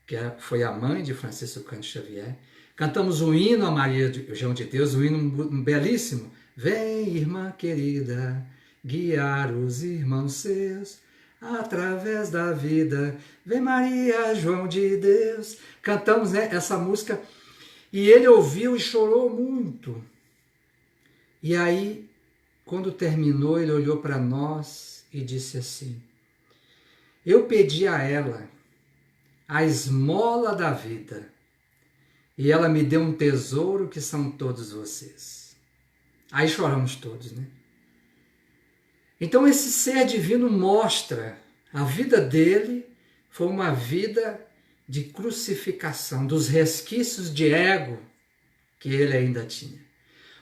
que foi a mãe de Francisco Cândido Xavier. Cantamos um hino a Maria João de Deus, um hino belíssimo. Vem, irmã querida, guiar os irmãos seus através da vida. Vem Maria João de Deus. Cantamos, né, essa música e ele ouviu e chorou muito. E aí, quando terminou, ele olhou para nós e disse assim: eu pedi a ela a esmola da vida, e ela me deu um tesouro que são todos vocês. Aí choramos todos, né? Então esse ser divino mostra, a vida dele foi uma vida de crucificação, dos resquícios de ego que ele ainda tinha.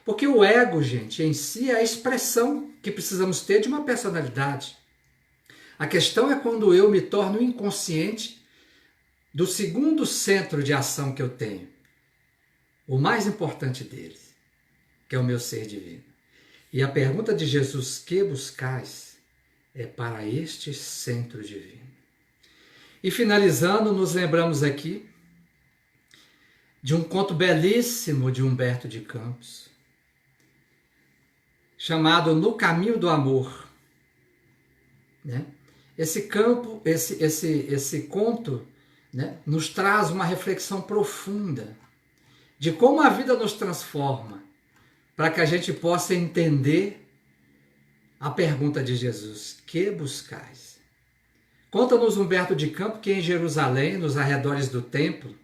Porque o ego, gente, em si é a expressão que precisamos ter de uma personalidade. A questão é quando eu me torno inconsciente do segundo centro de ação que eu tenho, o mais importante deles, que é o meu ser divino. E a pergunta de Jesus, que buscais, é para este centro divino. E finalizando, nos lembramos aqui de um conto belíssimo de Humberto de Campos, chamado No Caminho do Amor. Né? Esse conto, né, nos traz uma reflexão profunda de como a vida nos transforma, para que a gente possa entender a pergunta de Jesus, que buscais? Conta-nos Humberto de Campos que em Jerusalém, nos arredores do templo,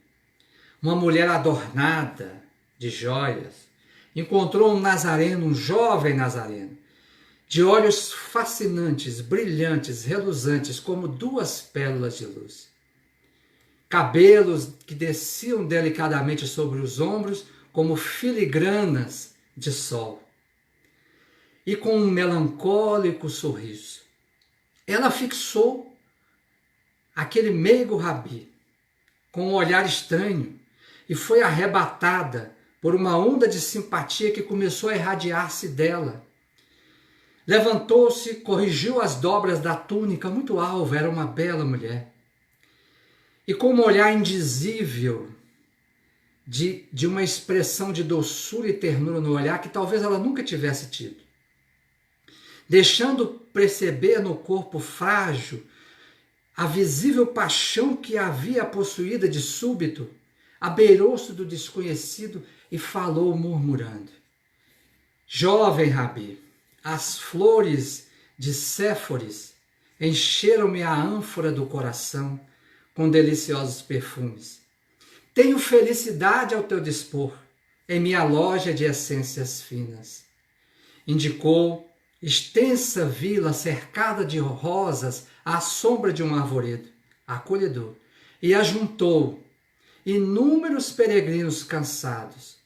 uma mulher adornada de joias encontrou um nazareno, um jovem nazareno, de olhos fascinantes, brilhantes, reluzantes, como duas pérolas de luz. Cabelos que desciam delicadamente sobre os ombros, como filigranas de sol. E com um melancólico sorriso, ela fixou aquele meigo rabi com um olhar estranho e foi arrebatada por uma onda de simpatia que começou a irradiar-se dela. Levantou-se, corrigiu as dobras da túnica, muito alva, era uma bela mulher. E com um olhar indizível, de uma expressão de doçura e ternura no olhar que talvez ela nunca tivesse tido. Deixando perceber no corpo frágil a visível paixão que a havia possuída de súbito, abeirou-se do desconhecido e falou murmurando: jovem rabi, as flores de Séforis encheram-me a ânfora do coração com deliciosos perfumes. Tenho felicidade ao teu dispor em minha loja de essências finas. Indicou extensa vila cercada de rosas à sombra de um arvoredo, acolhedor, e ajuntou, inúmeros peregrinos cansados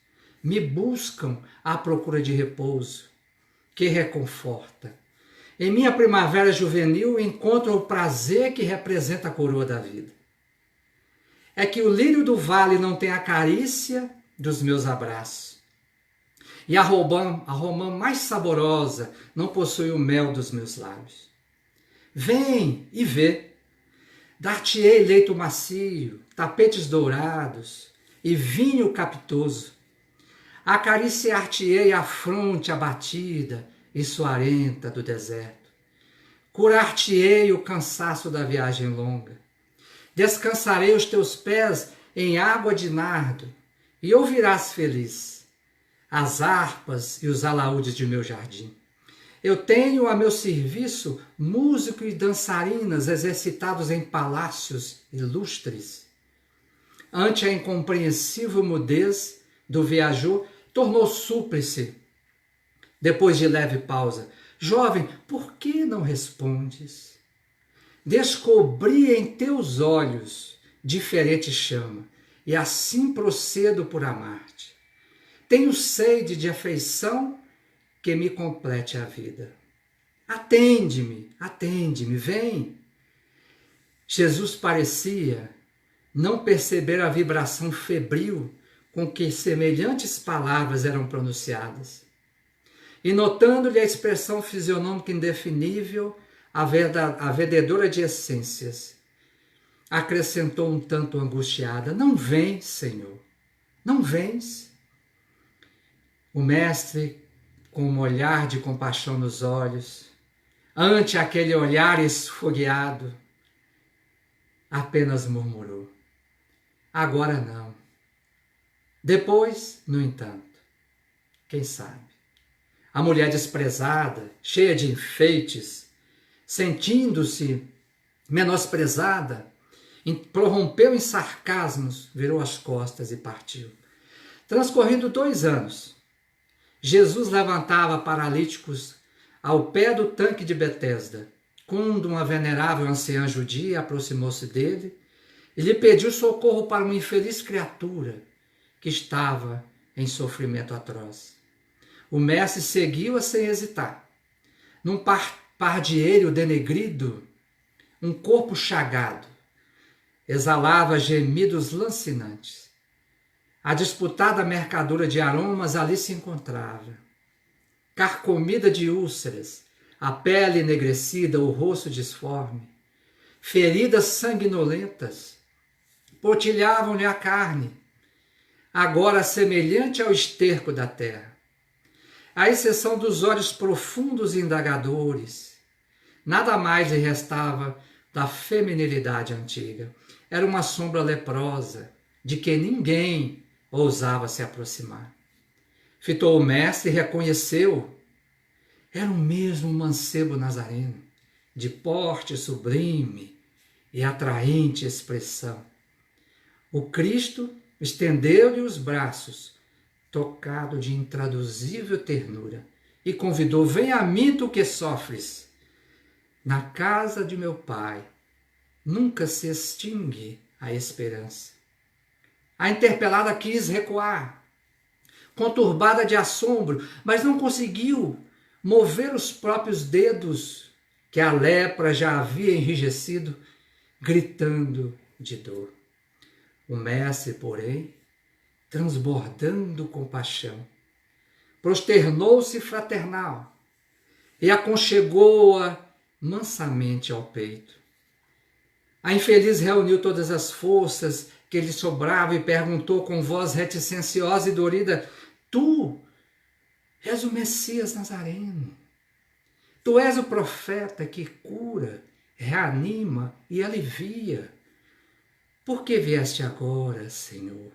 me buscam à procura de repouso, que reconforta. Em minha primavera juvenil encontro o prazer que representa a coroa da vida. É que o lírio do vale não tem a carícia dos meus abraços. E a romã mais saborosa não possui o mel dos meus lábios. Vem e vê. Dar-te-ei leito macio, tapetes dourados e vinho capitoso. Acariciar-te-ei a fronte abatida e suarenta do deserto. Curar-te-ei o cansaço da viagem longa. Descansarei os teus pés em água de nardo e ouvirás feliz as harpas e os alaúdes de meu jardim. Eu tenho a meu serviço músicos e dançarinas exercitados em palácios ilustres. Ante a incompreensível mudez do viajor, tornou súplice. Depois de leve pausa, jovem, por que não respondes? Descobri em teus olhos diferente chama, e assim procedo por amar-te. Tenho sede de afeição que me complete a vida. Atende-me, vem. Jesus parecia não perceber a vibração febril com que semelhantes palavras eram pronunciadas. E notando-lhe a expressão fisionômica indefinível, a vendedora de essências, acrescentou um tanto angustiada: não vens, Senhor, não vens? O mestre, com um olhar de compaixão nos olhos, ante aquele olhar esfogueado, apenas murmurou: agora não. Depois, no entanto, quem sabe? A mulher desprezada, cheia de enfeites, sentindo-se menosprezada, prorrompeu em sarcasmos, virou as costas e partiu. Transcorrido 2 anos, Jesus levantava paralíticos ao pé do tanque de Betesda, quando uma venerável anciã judia aproximou-se dele e lhe pediu socorro para uma infeliz criatura que estava em sofrimento atroz. O mestre seguiu-a sem hesitar. Num pardieiro denegrido, um corpo chagado, exalava gemidos lancinantes. A disputada mercadora de aromas ali se encontrava, carcomida de úlceras, a pele enegrecida, o rosto disforme, feridas sanguinolentas, potilhavam-lhe a carne, agora semelhante ao esterco da terra. À exceção dos olhos profundos e indagadores, nada mais lhe restava da feminilidade antiga. Era uma sombra leprosa, de que ninguém ousava se aproximar. Fitou o mestre e reconheceu. Era o mesmo mancebo nazareno, de porte sublime e atraente expressão. O Cristo estendeu-lhe os braços, tocado de intraduzível ternura, e convidou: vem a mim, tu que sofres. Na casa de meu Pai nunca se extingue a esperança. A interpelada quis recuar, conturbada de assombro, mas não conseguiu mover os próprios dedos, que a lepra já havia enrijecido, gritando de dor. O mestre, porém, transbordando compaixão, prosternou-se fraternal e aconchegou-a mansamente ao peito. A infeliz reuniu todas as forças que lhe sobravam e perguntou com voz reticenciosa e dorida: tu és o Messias Nazareno, tu és o profeta que cura, reanima e alivia. Por que vieste agora, Senhor?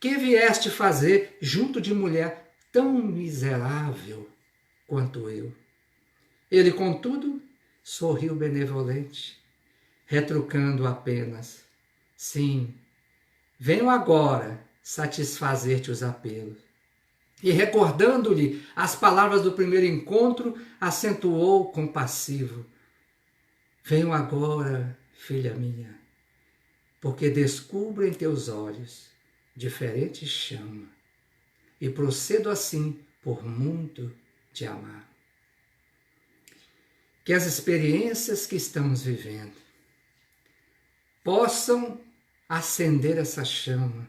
Que vieste fazer junto de mulher tão miserável quanto eu? Ele, contudo, sorriu benevolente, retrucando apenas: sim, venho agora satisfazer-te os apelos. E recordando-lhe as palavras do primeiro encontro, acentuou compassivo: venho agora, filha minha, porque descubro em teus olhos diferente chama, e procedo assim por muito te amar. Que as experiências que estamos vivendo possam acender essa chama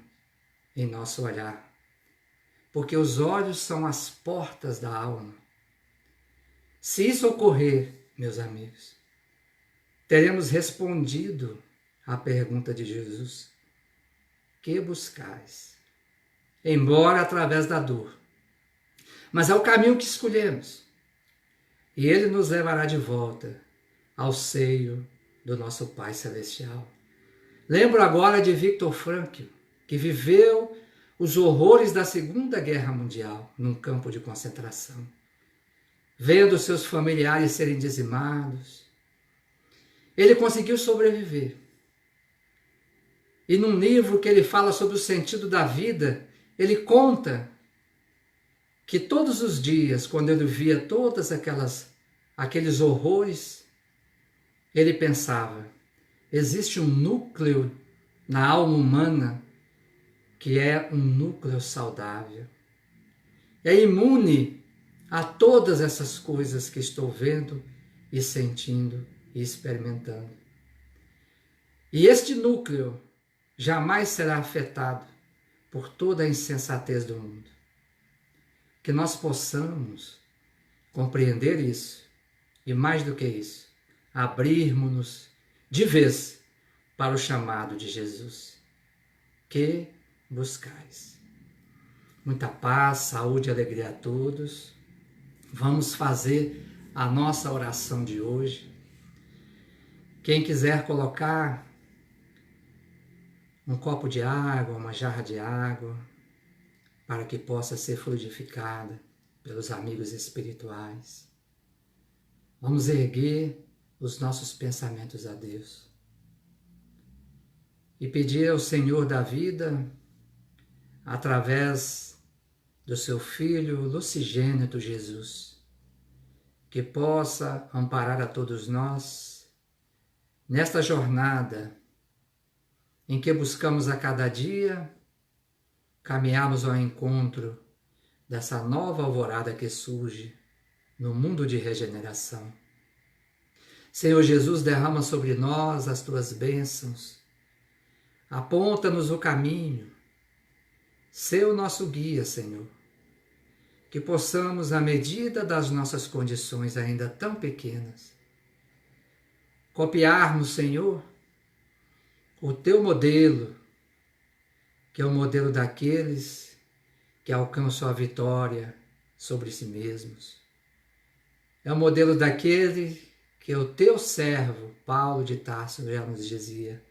em nosso olhar, porque os olhos são as portas da alma. Se isso ocorrer, meus amigos, teremos respondido à pergunta de Jesus: que buscais? Embora através da dor. Mas é o caminho que escolhemos. E ele nos levará de volta ao seio do nosso Pai Celestial. Lembro agora de Viktor Frankl, que viveu os horrores da Segunda Guerra Mundial num campo de concentração, vendo seus familiares serem dizimados. Ele conseguiu sobreviver. E num livro que ele fala sobre o sentido da vida, ele conta que todos os dias, quando ele via todas aqueles horrores, ele pensava: existe um núcleo na alma humana que é um núcleo saudável. É imune a todas essas coisas que estou vendo e sentindo e experimentando. E este núcleo jamais será afetado por toda a insensatez do mundo. Que nós possamos compreender isso e, mais do que isso, abrirmos-nos de vez para o chamado de Jesus. Que buscais. Muita paz, saúde e alegria a todos. Vamos fazer a nossa oração de hoje. Quem quiser colocar um copo de água, uma jarra de água, para que possa ser fluidificada pelos amigos espirituais. Vamos erguer os nossos pensamentos a Deus e pedir ao Senhor da vida, através do seu Filho lucigênito Jesus, que possa amparar a todos nós nesta jornada em que buscamos a cada dia caminharmos ao encontro dessa nova alvorada que surge no mundo de regeneração. Senhor Jesus, derrama sobre nós as tuas bênçãos, aponta-nos o caminho, sê o nosso guia, Senhor, que possamos, à medida das nossas condições ainda tão pequenas, copiarmos, Senhor, o teu modelo, que é o modelo daqueles que alcançam a vitória sobre si mesmos. É o modelo daquele que o teu servo, Paulo de Tarso, já nos dizia.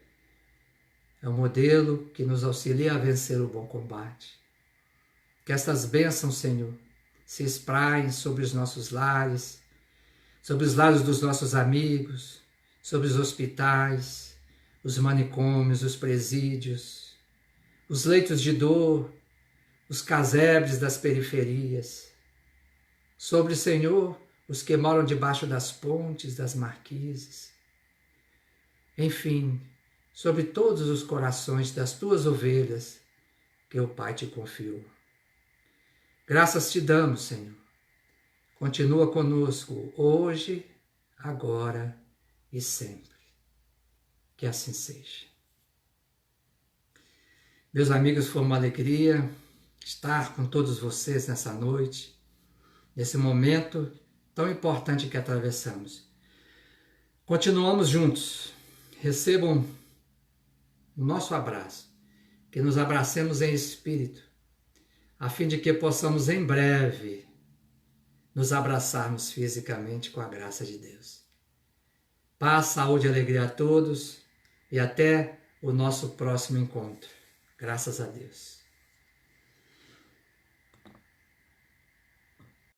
É o modelo que nos auxilia a vencer o bom combate. Que estas bênçãos, Senhor, se espraiem sobre os nossos lares, sobre os lares dos nossos amigos, sobre os hospitais, os manicômios, os presídios, os leitos de dor, os casebres das periferias, sobre, Senhor, os que moram debaixo das pontes, das marquises, enfim, sobre todos os corações das tuas ovelhas que o Pai te confiou. Graças te damos, Senhor. Continua conosco hoje, agora e sempre. Que assim seja. Meus amigos, foi uma alegria estar com todos vocês nessa noite, nesse momento tão importante que atravessamos. Continuamos juntos. Recebam o nosso abraço, que nos abracemos em espírito, a fim de que possamos em breve nos abraçarmos fisicamente com a graça de Deus. Paz, saúde e alegria a todos e até o nosso próximo encontro. Graças a Deus.